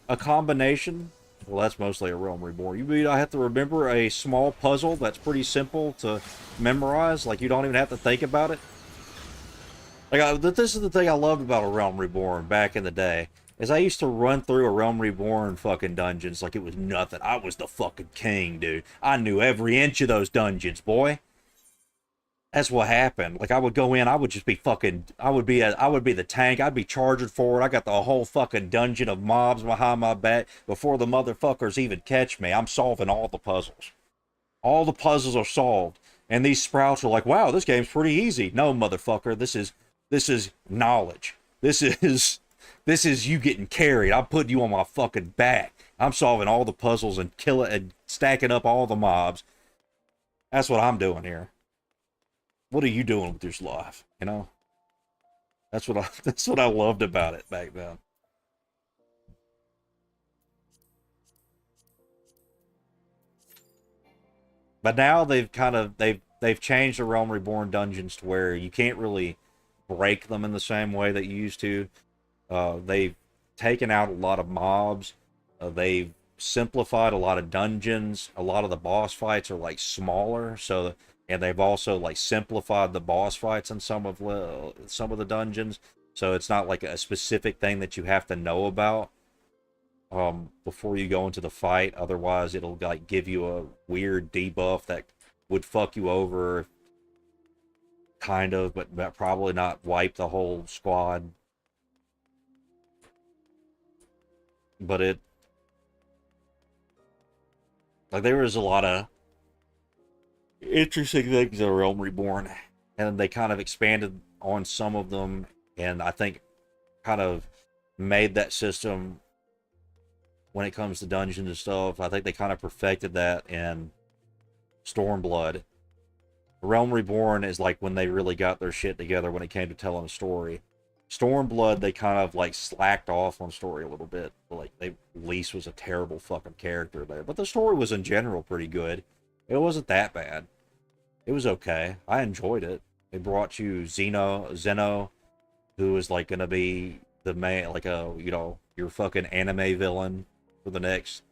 [SPEAKER 1] a combination? Well, that's mostly a Realm Reborn. You mean I have to remember a small puzzle that's pretty simple to memorize? Like, you don't even have to think about it? Like, this is the thing I loved about a Realm Reborn back in the day, is I used to run through a Realm Reborn fucking dungeons like it was nothing. I was the fucking king, dude. I knew every inch of those dungeons, boy. That's what happened. Like, I would go in, I would just be fucking, I would be the tank, I'd be charging forward, I got the whole fucking dungeon of mobs behind my back. Before the motherfuckers even catch me, I'm solving all the puzzles. All the puzzles are solved. And these sprouts are like, wow, this game's pretty easy. No, motherfucker, this is knowledge. This is you getting carried. I'm putting you on my fucking back. I'm solving all the puzzles and killing and stacking up all the mobs. That's what I'm doing here. What are you doing with your life? You know? That's what I loved about it back then. But now they've changed the Realm Reborn dungeons to where you can't really break them in the same way that you used to. They've taken out a lot of mobs. They've simplified a lot of dungeons. A lot of the boss fights are like smaller, and they've also like simplified the boss fights in some of the dungeons. So it's not like a specific thing that you have to know about before you go into the fight. Otherwise, it'll like give you a weird debuff that would fuck you over, kind of, but probably not wipe the whole squad. But like, there was a lot of interesting things in Realm Reborn, and they kind of expanded on some of them, and I think kind of made that system when it comes to dungeons and stuff. I think they kind of perfected that in Stormblood. Realm Reborn is like when they really got their shit together when it came to telling a story. Stormblood, they kind of like slacked off on story a little bit. Like, Lise was a terrible fucking character there, but the story was in general pretty good. It wasn't that bad. It was okay. I enjoyed it. They brought you Zeno, who was like gonna be the main, like a, you know, your fucking anime villain for the next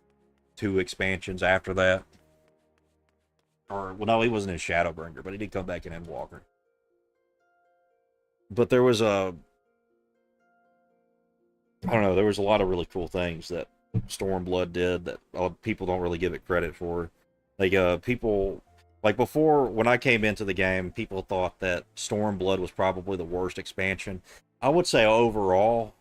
[SPEAKER 1] 2 expansions after that. Or, well, no, he wasn't in Shadowbringer, but he did come back in Endwalker. But there was I don't know, there was a lot of really cool things that Stormblood did that people don't really give it credit for. Like, people, like, before, when I came into the game, people thought that Stormblood was probably the worst expansion. I would say overall,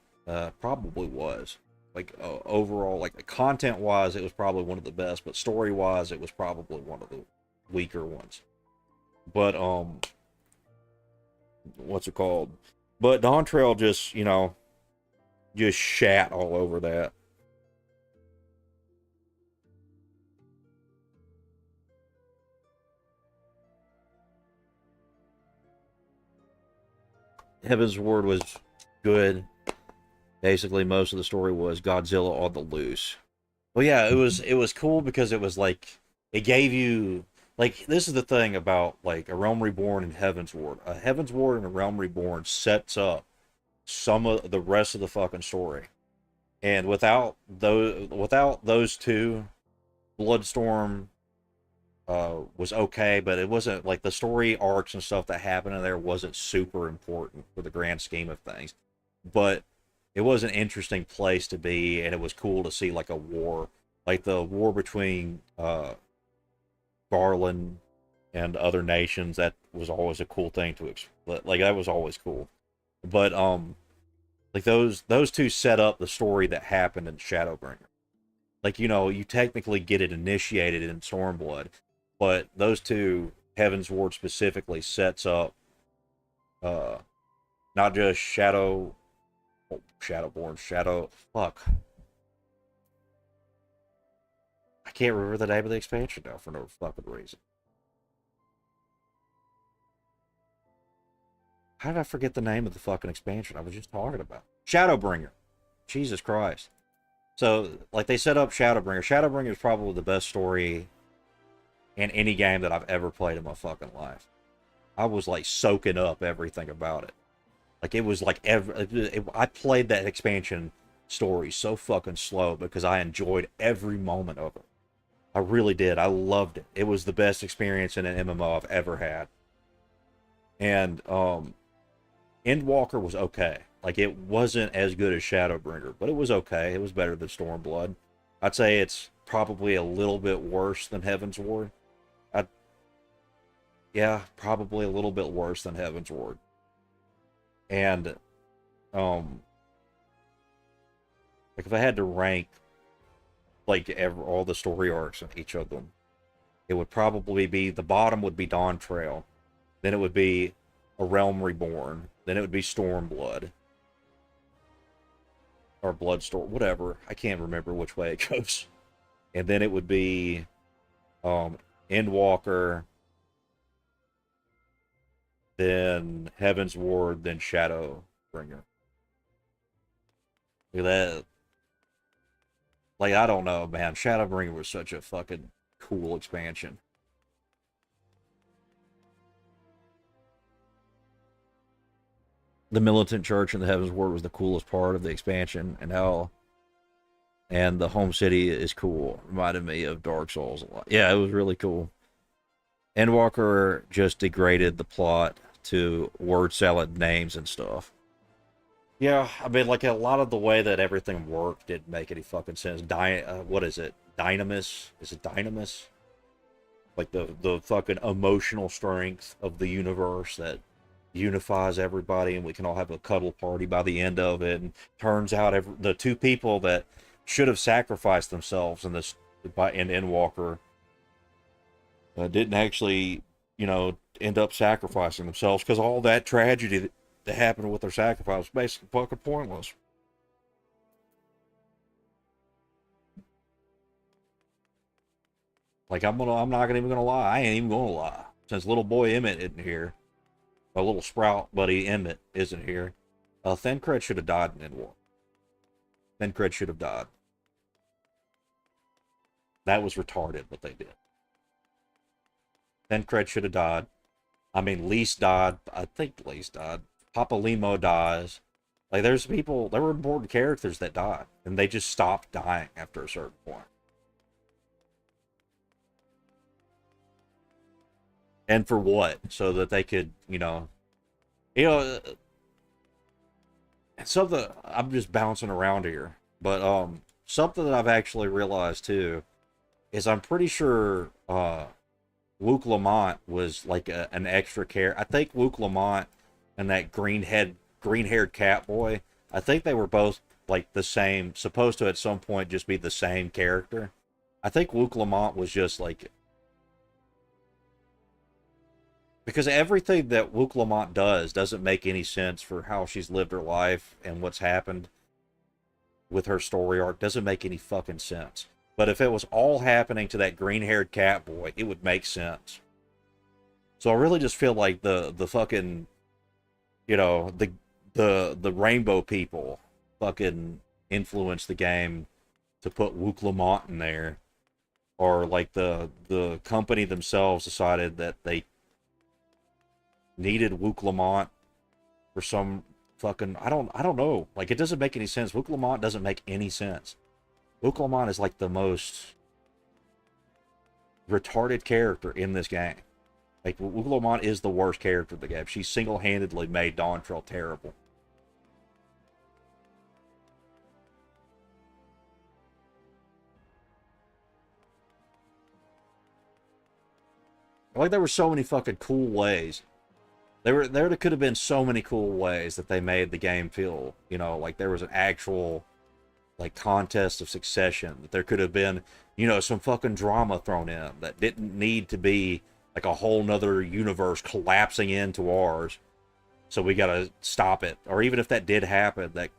[SPEAKER 1] probably was. Like, overall, like, content-wise, it was probably one of the best, but story-wise, it was probably one of the weaker ones. But, what's it called? But Dawntrail just, you know, just shat all over that. Heaven's Ward was good. Basically, most of the story was Godzilla on the loose. Well, yeah, it was cool because it was like, it gave you, like, this is the thing about like a Realm Reborn and Heaven's Ward. A Heaven's Ward and a Realm Reborn sets up some of the rest of the fucking story. And without those two, Bloodstorm was okay, but it wasn't like the story arcs and stuff that happened in there wasn't super important for the grand scheme of things. But it was an interesting place to be, and it was cool to see like a war, like the war between Garland and other nations. That was always a cool thing to like. That was always cool. But like those two set up the story that happened in Shadowbringer. Like, you know, you technically get it initiated in Stormblood, but those two, Heaven's Ward specifically, sets up uh not just Shadowborn, fuck. I can't remember the name of the expansion now for no fucking reason. How did I forget the name of the fucking expansion I was just talking about? Shadowbringer. Jesus Christ. So, like, they set up Shadowbringer. Shadowbringer is probably the best story in any game that I've ever played in my fucking life. I was, like, soaking up everything about it. Like, it was like, I played that expansion story so fucking slow because I enjoyed every moment of it. I really did. I loved it. It was the best experience in an MMO I've ever had. And, Endwalker was okay. Like, it wasn't as good as Shadowbringer, but it was okay. It was better than Stormblood. I'd say it's probably a little bit worse than Heaven's Ward. Yeah, probably a little bit worse than Heaven's Ward. And, like, if I had to rank, like, all the story arcs in each of them, it would probably be, the bottom would be Dawn Trail. Then it would be A Realm Reborn. Then it would be Stormblood. Or Bloodstorm, whatever. I can't remember which way it goes. And then it would be Endwalker, then Heaven's Ward, then Shadowbringer. Look at that. Like, I don't know, man. Shadowbringer was such a fucking cool expansion. The Militant Church in the Heaven's Ward was the coolest part of the expansion, and the home city is cool. Reminded me of Dark Souls a lot. Yeah, it was really cool. Endwalker just degraded the plot to word salad names and stuff. Yeah, I mean, like, a lot of the way that everything worked didn't make any fucking sense. What is it? Dynamis? Is it Dynamis? Like the fucking emotional strength of the universe that unifies everybody, and we can all have a cuddle party by the end of it. And turns out the two people that should have sacrificed themselves in this in Endwalker didn't actually, you know, end up sacrificing themselves because all that tragedy that happened with their sacrifice was basically fucking pointless. Like, I'm not even gonna lie. I ain't even gonna lie. Since little boy Emmett isn't here, my little sprout buddy Emmett isn't here, Thancred should have died in Endwalker. Thancred should have died. That was retarded what they did. Thancred should have died. I mean, Lise died. I think Lise died. Papa Limo dies. Like, there were important characters that died, and they just stopped dying after a certain point. And for what? So that they could, something, I'm just bouncing around here, but something that I've actually realized too is I'm pretty sure Luke Lamont was like an extra character. I think Luke Lamont and that green-haired cat boy, I think they were both like the same, supposed to at some point just be the same character. I think Luke Lamont was just like, because everything that Luke Lamont does doesn't make any sense for how she's lived her life and what's happened with her story arc. Doesn't make any fucking sense. But if it was all happening to that green-haired cat boy, it would make sense. So I really just feel like the fucking, the rainbow people fucking influenced the game to put Luke Lamont in there. Or like the company themselves decided that they needed Luke Lamont for some fucking, I don't know. Like, it doesn't make any sense. Luke Lamont doesn't make any sense. Luke Lamont is like the most retarded character in this game. Like, Luke Lamont is the worst character in the game. She single-handedly made Dawn Trail terrible. Like there were so many fucking cool ways. There could have been so many cool ways that they made the game feel, you know, like there was an actual like contest of succession. That there could have been, you know, some fucking drama thrown in that didn't need to be like a whole nother universe collapsing into ours. So we gotta stop it. Or even if that did happen, that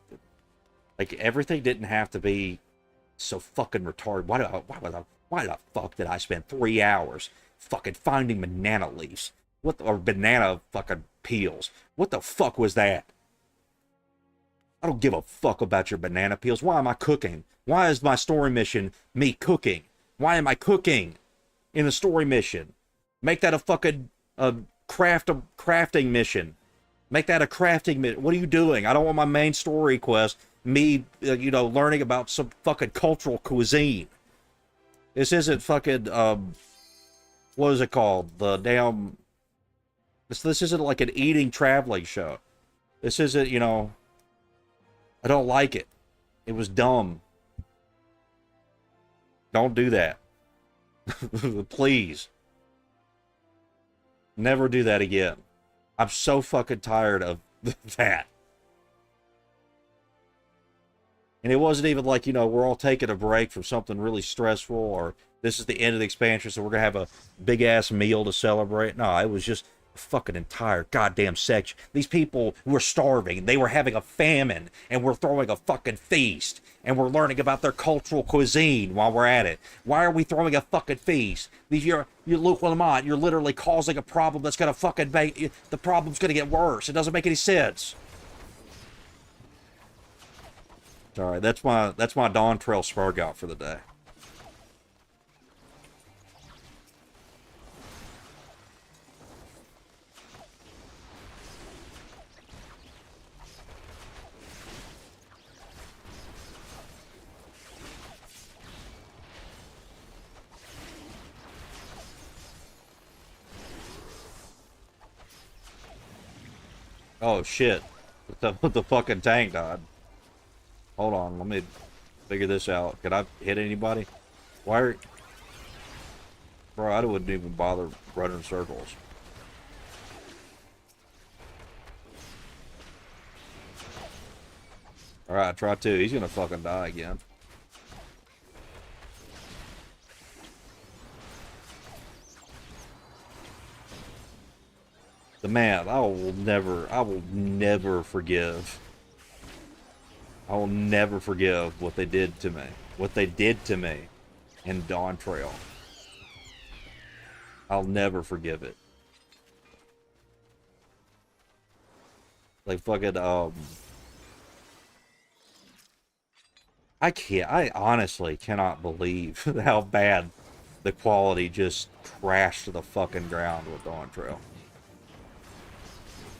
[SPEAKER 1] like everything didn't have to be so fucking retarded. Why the fuck did I spend 3 hours fucking finding banana leaves? Or banana fucking peels? What the fuck was that? I don't give a fuck about your banana peels. Why am I cooking? Why is my story mission me cooking? Why am I cooking in a story mission? Make that a fucking crafting mission. Make that a crafting mission. What are you doing? I don't want my main story quest me, you know, learning about some fucking cultural cuisine. This isn't fucking, what is it called? The damn, this isn't like an eating traveling show. This isn't, you know, I don't like it. It was dumb. Don't do that. Please. Never do that again. I'm so fucking tired of that. And it wasn't even like, you know, we're all taking a break from something really stressful, or this is the end of the expansion, so we're going to have a big-ass meal to celebrate. No, it was just a fucking entire goddamn section. These people were starving. They were having a famine, and we're throwing a fucking feast. And we're learning about their cultural cuisine while we're at it. Why are we throwing a fucking feast? You're Luke Lamont. You're literally causing a problem that's going to fucking make... The problem's going to get worse. It doesn't make any sense. Alright, that's my Dawn Trail Spurg out for the day. Oh shit. The fucking tank died. Hold on, let me figure this out. Could I hit anybody? Why are... Bro, I wouldn't even bother running circles. Alright, try two. He's gonna fucking die again. The man, I will never forgive. I will never forgive what they did to me. What they did to me in Dawn Trail. I'll never forgive it. Like fucking, I honestly cannot believe how bad the quality just crashed to the fucking ground with Dawn Trail.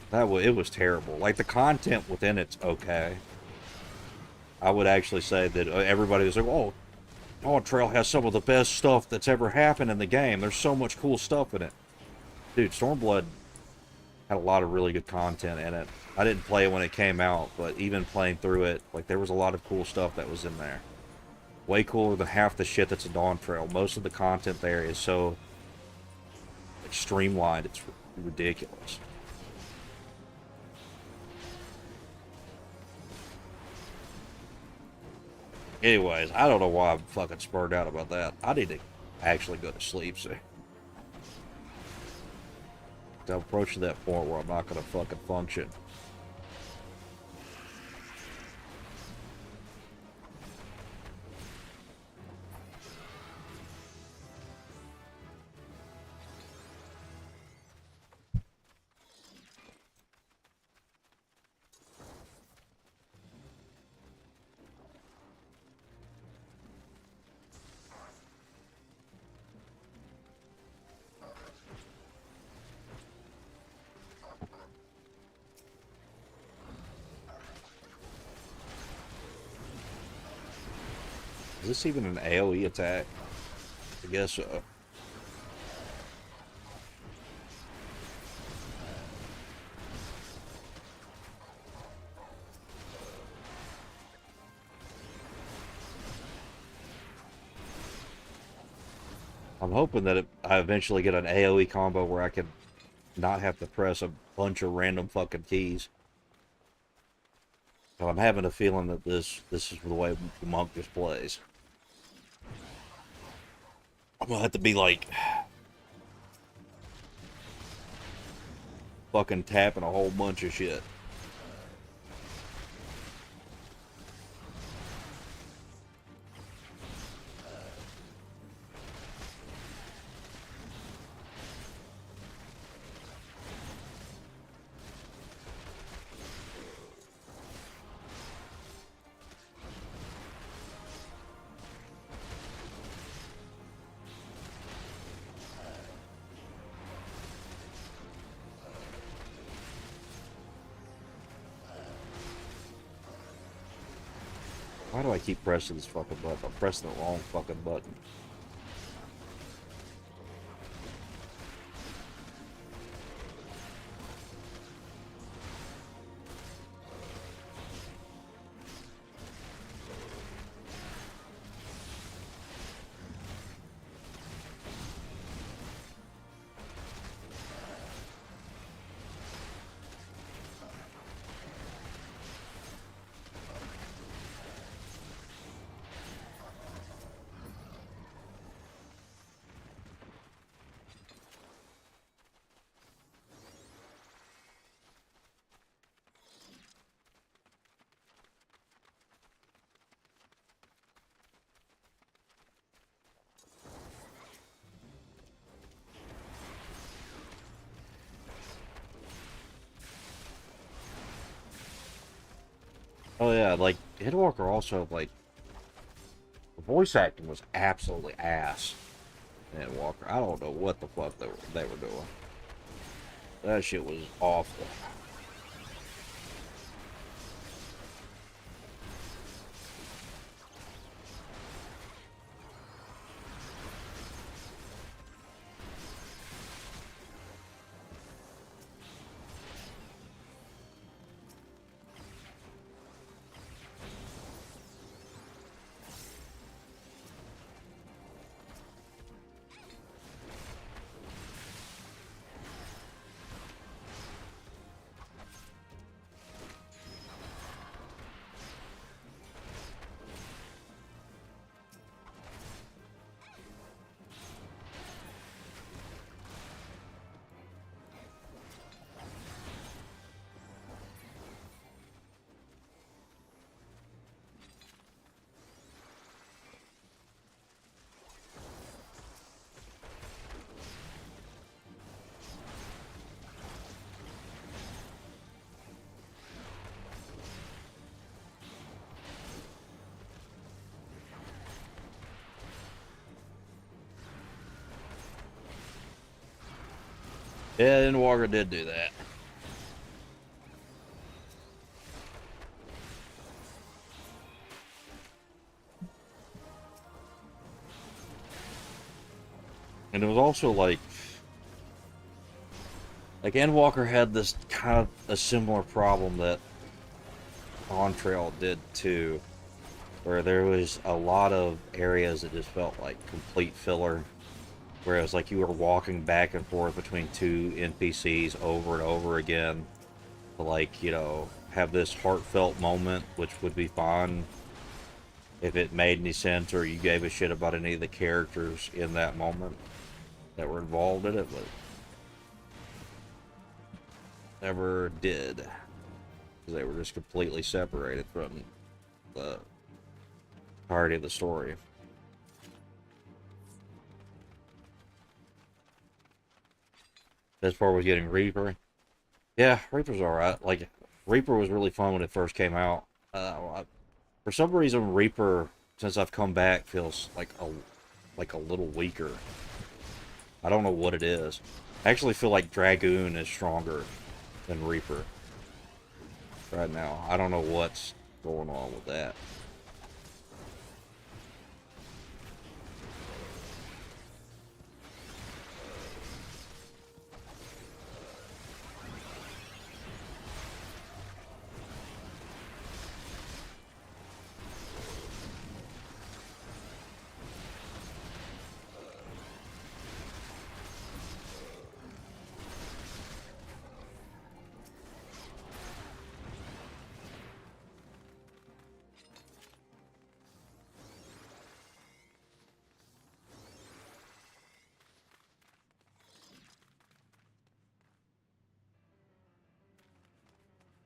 [SPEAKER 1] It was terrible. Like, the content within it's okay. I would actually say that everybody was like, oh, Dawn Trail has some of the best stuff that's ever happened in the game. There's so much cool stuff in it. Dude, Stormblood had a lot of really good content in it. I didn't play it when it came out, but even playing through it, like, there was a lot of cool stuff that was in there. Way cooler than half the shit that's a Dawn Trail. Most of the content there is so like, streamlined, it's ridiculous. Anyways, I don't know why I'm fucking spurred out about that. I need to actually go to sleep soon. I'm approaching that point where I'm not gonna fucking function. Is this even an AoE attack? I guess so. I'm hoping that I eventually get an AoE combo where I can not have to press a bunch of random fucking keys. But I'm having a feeling that this is the way the monk just plays. I'm gonna have to be like fucking tapping a whole bunch of shit. Why do I keep pressing this fucking button? I'm pressing the wrong fucking button. Oh yeah, like Hidwalker also like the voice acting was absolutely ass in Hidwalker. I don't know what the fuck they were doing. That shit was awful. Yeah, Hidwalker did do that. And it was also like Endwalker had this kind of a similar problem that On Trail did too, where there was a lot of areas that just felt like complete filler, where it was like you were walking back and forth between two NPCs over and over again to, like, you know, have this heartfelt moment, which would be fine if it made any sense or you gave a shit about any of the characters in that moment that were involved in it, but never did, because they were just completely separated from the entirety of the story. As far as getting Reaper, yeah, Reaper's alright. Like, Reaper was really fun when it first came out. For some reason, Reaper, since I've come back, feels like a little weaker. I don't know what it is. I actually feel like Dragoon is stronger than Reaper right now. I don't know what's going on with that.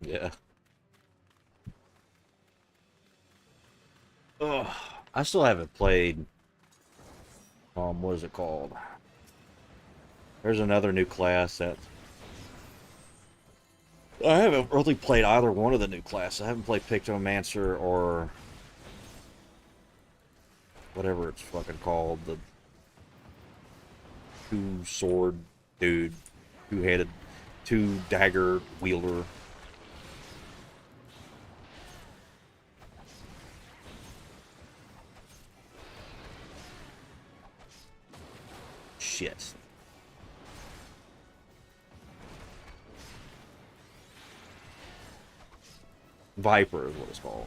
[SPEAKER 1] Yeah. Ugh. I still haven't played, what is it called? There's another new class that I haven't really played either one of the new classes. I haven't played Pictomancer or whatever it's fucking called, the two-sword dude, two-headed, two-dagger wielder. Shit. Viper is what it's called.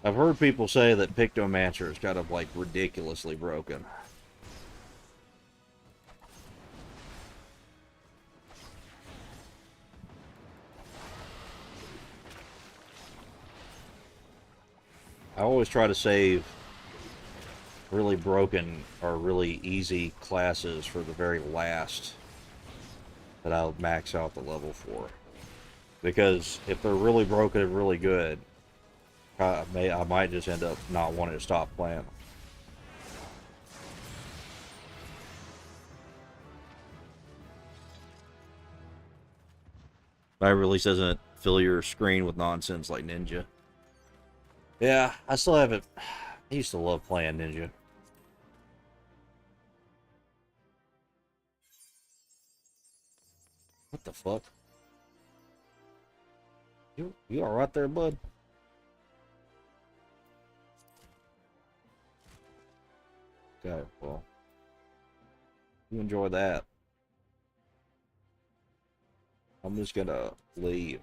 [SPEAKER 1] I've heard people say that Pictomancer is kind of like ridiculously broken. I always try to save really broken or really easy classes for the very last that I'll max out the level for. Because if they're really broken and really good, I might just end up not wanting to stop playing. That release doesn't fill your screen with nonsense like Ninja. Yeah, I still haven't. I used to love playing Ninja. What the fuck? You all right there, bud? Okay, well, you enjoy that. I'm just gonna leave.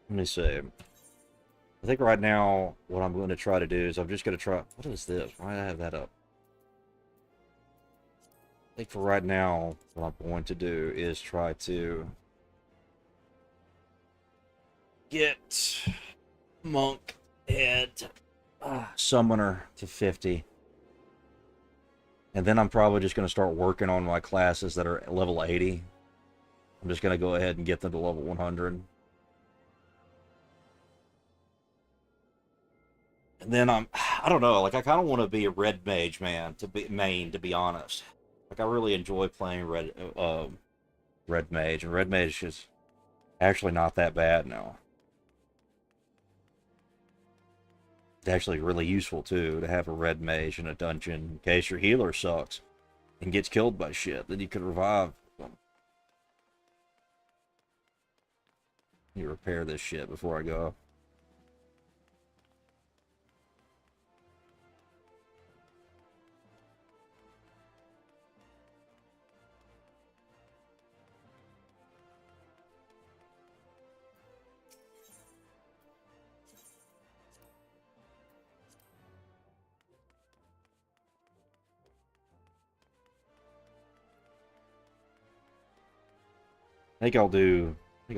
[SPEAKER 1] Let me see. I think right now what I'm going to try to do is I'm just going to try. What is this? Why did I have that up? I think for right now what I'm going to do is try to get Monk and Summoner to 50. And then I'm probably just going to start working on my classes that are level 80. I'm just going to go ahead and get them to level 100. And then I don't know, like I kind of want to be a red mage, man, to be honest. Like I really enjoy playing red mage, and red mage is actually not that bad now. It's actually really useful too to have a red mage in a dungeon in case your healer sucks and gets killed by shit. Then you can revive them. You repair this shit before I go. I think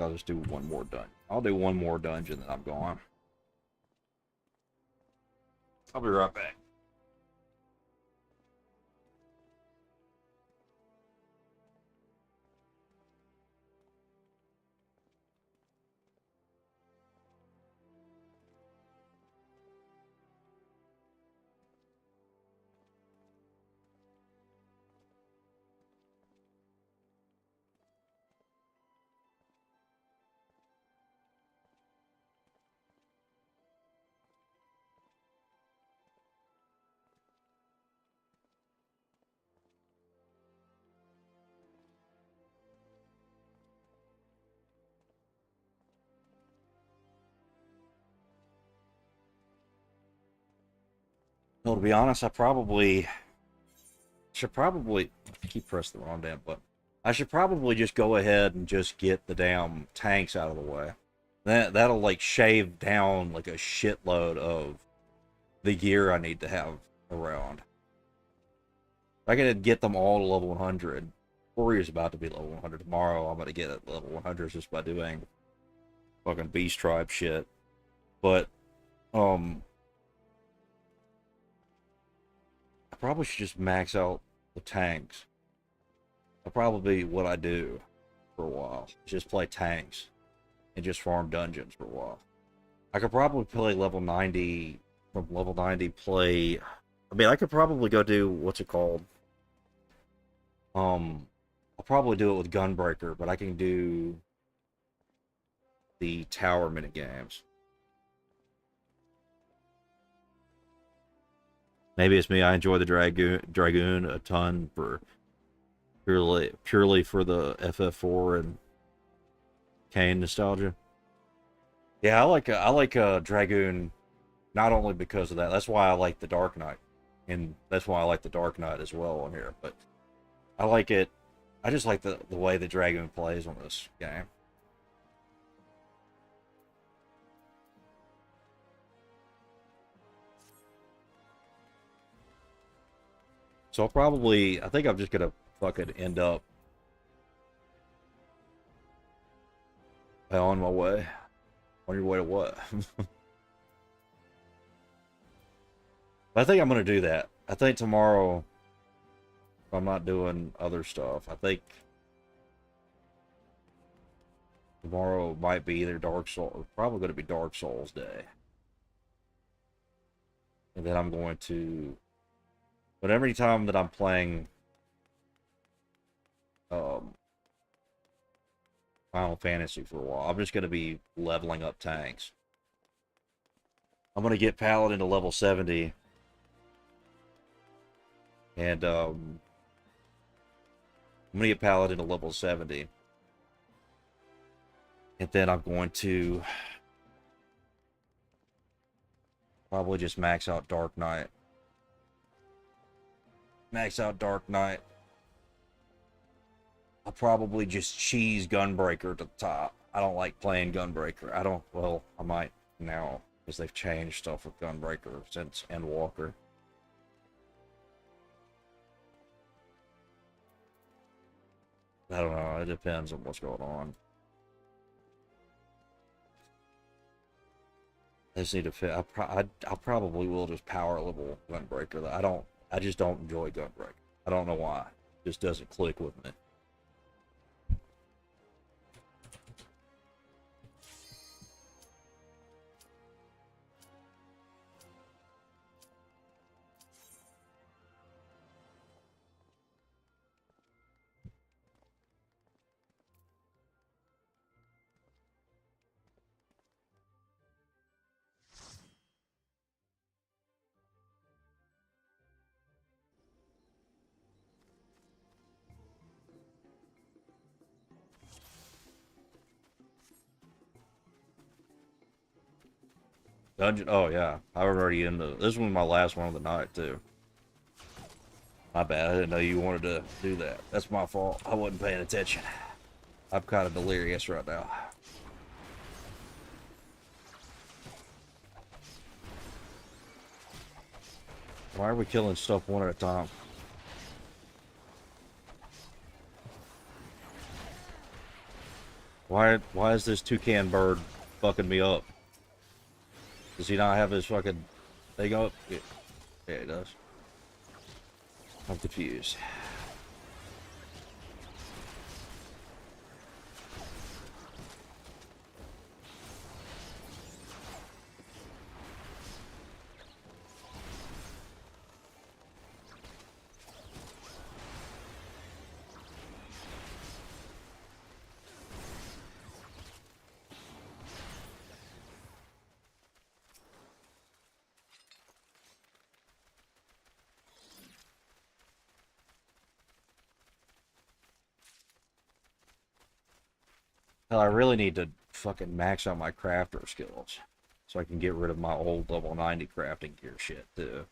[SPEAKER 1] I'll just do one more dungeon. I'll do one more dungeon, then I'm gone. I'll be right back. No, to be honest, I probably should probably keep pressing the wrong damn button. I should probably just go ahead and just get the damn tanks out of the way. That'll like shave down like a shitload of the gear I need to have around. I can get them all to level 100. Warrior's about to be level 100 tomorrow. I'm going to get at level 100 just by doing fucking beast tribe shit. But, I probably should just max out the tanks. That'll probably be what I do for a while. Just play tanks and just farm dungeons for a while. I could probably play level 90, from level 90 play... I mean, I could probably go do, what's it called? I'll probably do it with Gunbreaker, but I can do the tower minigames. Maybe it's me. I enjoy the Dragoon a ton for purely for the FF4 and Kane nostalgia. Yeah, I like Dragoon not only because of that. That's why I like the Dark Knight, and that's why I like the Dark Knight as well on here. But I like it. I just like the way the Dragoon plays on this game. So I think I'm just gonna fucking end up on my way. On your way to what? I think I'm gonna do that. I think tomorrow, if I'm not doing other stuff, I think tomorrow might be either Dark Souls, probably going to be Dark Souls Day. And then I'm going to, but every time that I'm playing Final Fantasy for a while, I'm just going to be leveling up tanks. I'm going to get Paladin to level 70. And I'm going to get Paladin to level 70. And then I'm going to probably just max out Dark Knight. Max out Dark Knight. I'll probably just cheese Gunbreaker to the top. I don't like playing Gunbreaker. Well, I might now, because they've changed stuff with Gunbreaker since Endwalker. I don't know. It depends on what's going on. I just need to fit. I probably will just power level Gunbreaker. I just don't enjoy Gunbreaker. I don't know why. It just doesn't click with me. Dungeon. Oh yeah, I was already into this. Was my last one of the night too. My bad. I didn't know you wanted to do that. That's my fault. I wasn't paying attention. I'm kind of delirious right now. Why are we killing stuff one at a time? Why is this toucan bird fucking me up? Does he not have his fucking thing up? Yeah, he does. I'm confused. Hell, I really need to fucking max out my crafter skills so I can get rid of my old level 90 crafting gear shit too.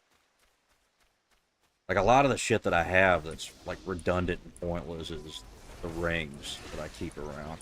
[SPEAKER 1] Like a lot of the shit that I have that's like redundant and pointless is the rings that I keep around.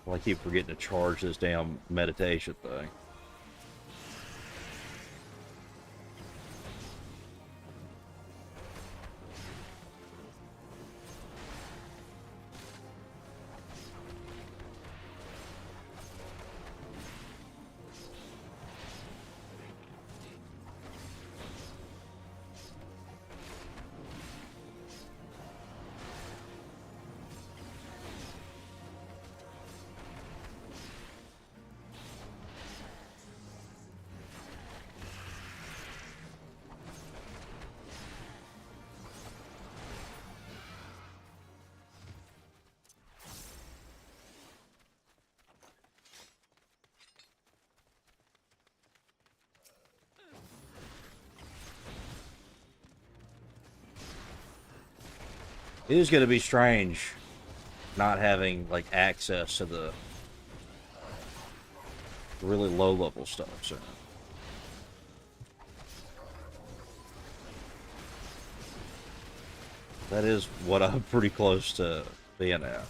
[SPEAKER 1] Well, I keep forgetting to charge this damn meditation thing. It is going to be strange not having like access to the really low level stuff. So that is what I'm pretty close to being at.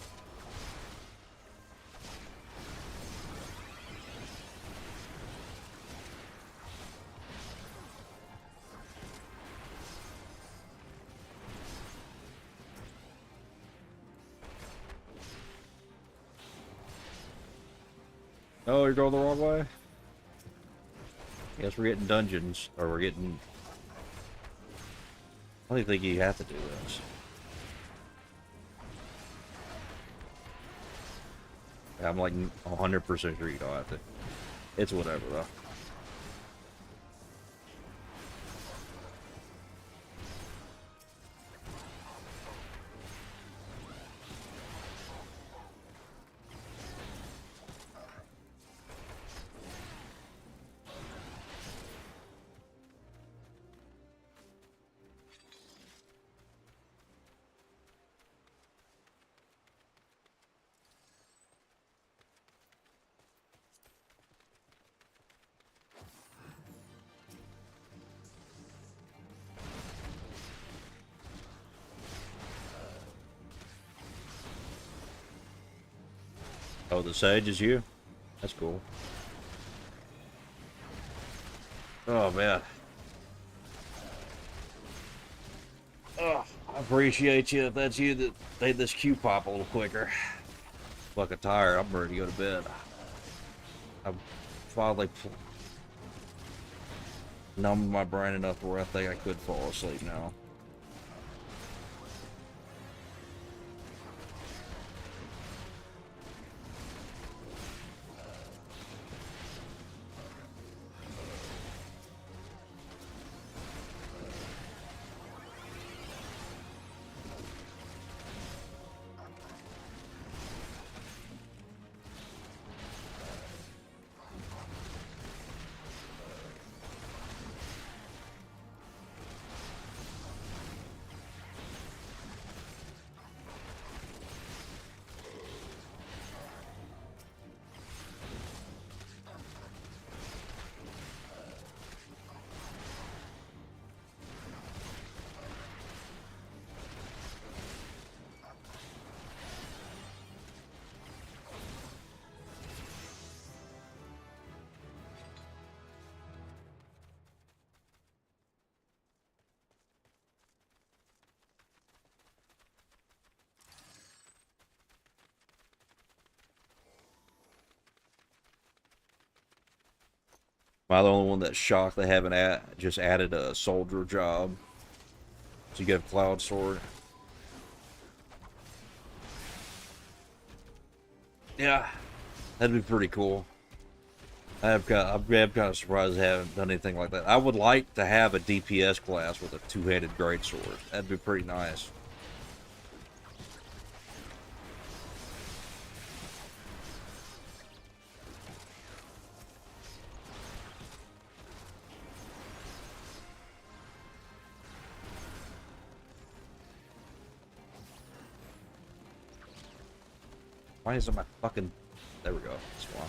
[SPEAKER 1] Oh, you're going the wrong way? Guess we're getting dungeons, or we're getting... I don't think you have to do this. I'm like 100% sure you don't have to. It's whatever, though. Oh, the sage is you? That's cool. Oh, man. Oh, I appreciate you if that's you that made this queue pop a little quicker. Fucking tired. I'm ready to go to bed. I'm finally numbed my brain enough where I think I could fall asleep now. Am I the only one that's shocked they haven't just added a soldier job? So you get a cloud sword. Yeah, that'd be pretty cool. I'm kind of surprised they haven't done anything like that. I would like to have a DPS class with a two-handed greatsword. That'd be pretty nice. Why isn't my fucking... There we go. Smol.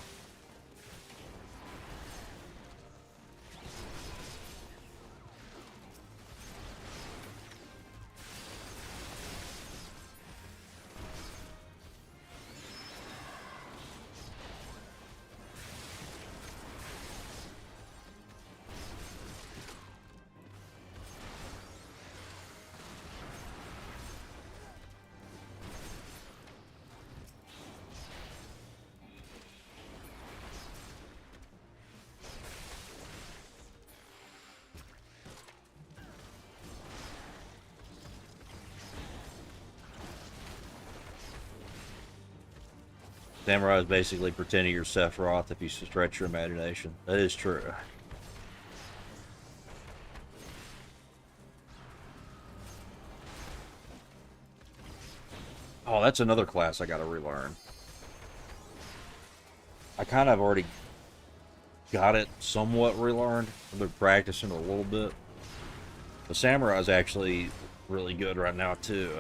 [SPEAKER 1] Samurai is basically pretending you're Sephiroth if you stretch your imagination. That is true. Oh, that's another class I gotta relearn. I kind of already got it somewhat relearned. I've been practicing a little bit. The Samurai is actually really good right now, too.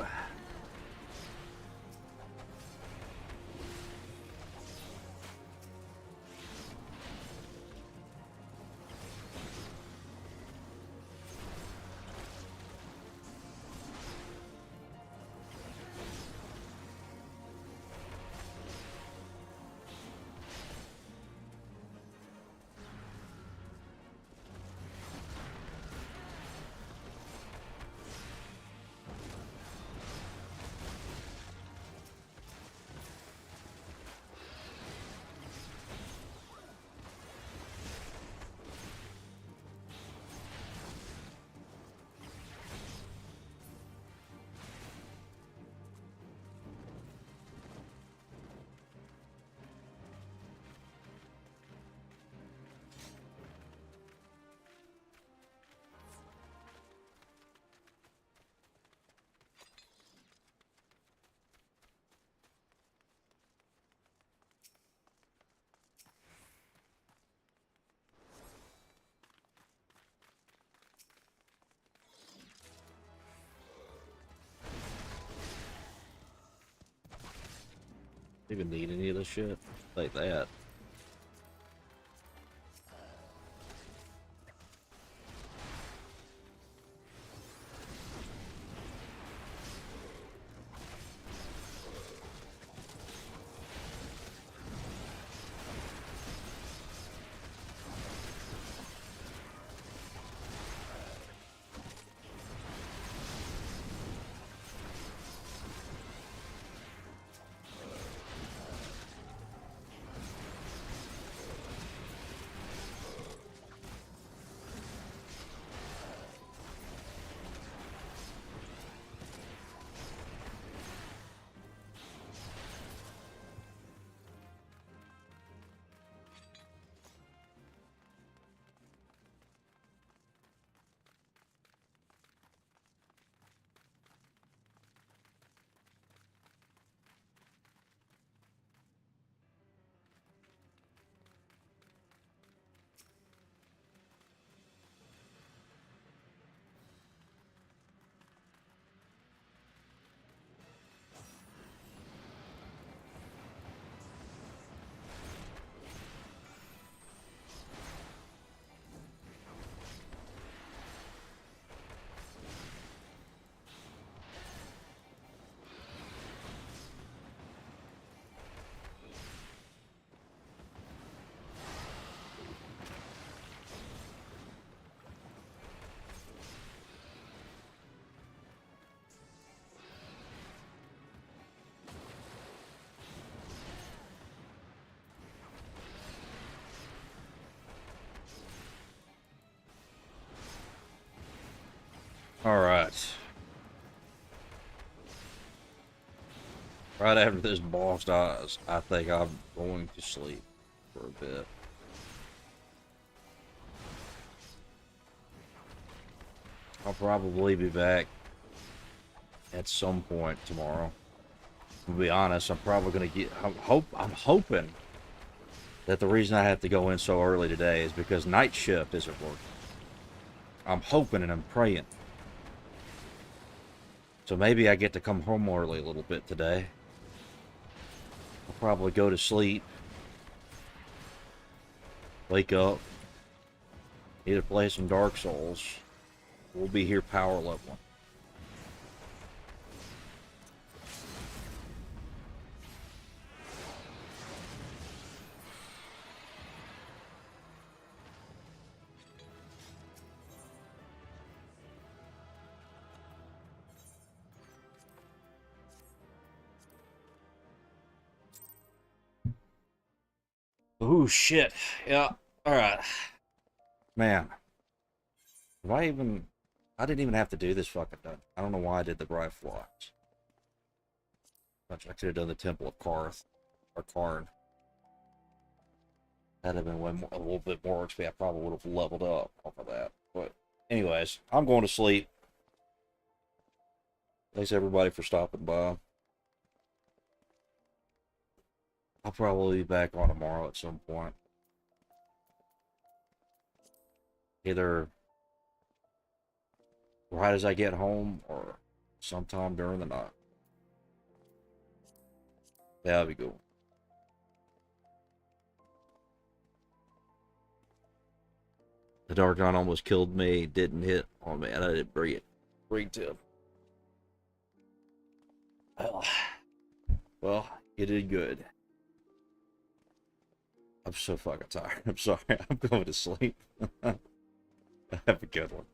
[SPEAKER 1] Even need any of this shit like that. Alright. Right after this boss dies, I think I'm going to sleep for a bit. I'll probably be back at some point tomorrow. To be honest, I'm probably gonna get. I'm hoping that the reason I have to go in so early today is because night shift isn't working. I'm hoping and I'm praying. So maybe I get to come home early a little bit today. I'll probably go to sleep, wake up, either play some Dark Souls. We'll be here power level. Ooh, shit. Yeah. Alright. Man. Have I even... I didn't even have to do this fucking dungeon. I don't know why I did the Bright Flocks. I could have done the Temple of Karth or Karn. That'd have been way more, a little bit more XP. I probably would have leveled up off of that. But anyways, I'm going to sleep. Thanks everybody for stopping by. I'll probably be back on tomorrow at some point. Either right as I get home or sometime during the night. That'll be good. The Dark Knight almost killed me. Didn't hit on me. And I didn't bring it. Bring to him. Well, you did good. I'm so fucking tired. I'm sorry. I'm going to sleep. Have a good one.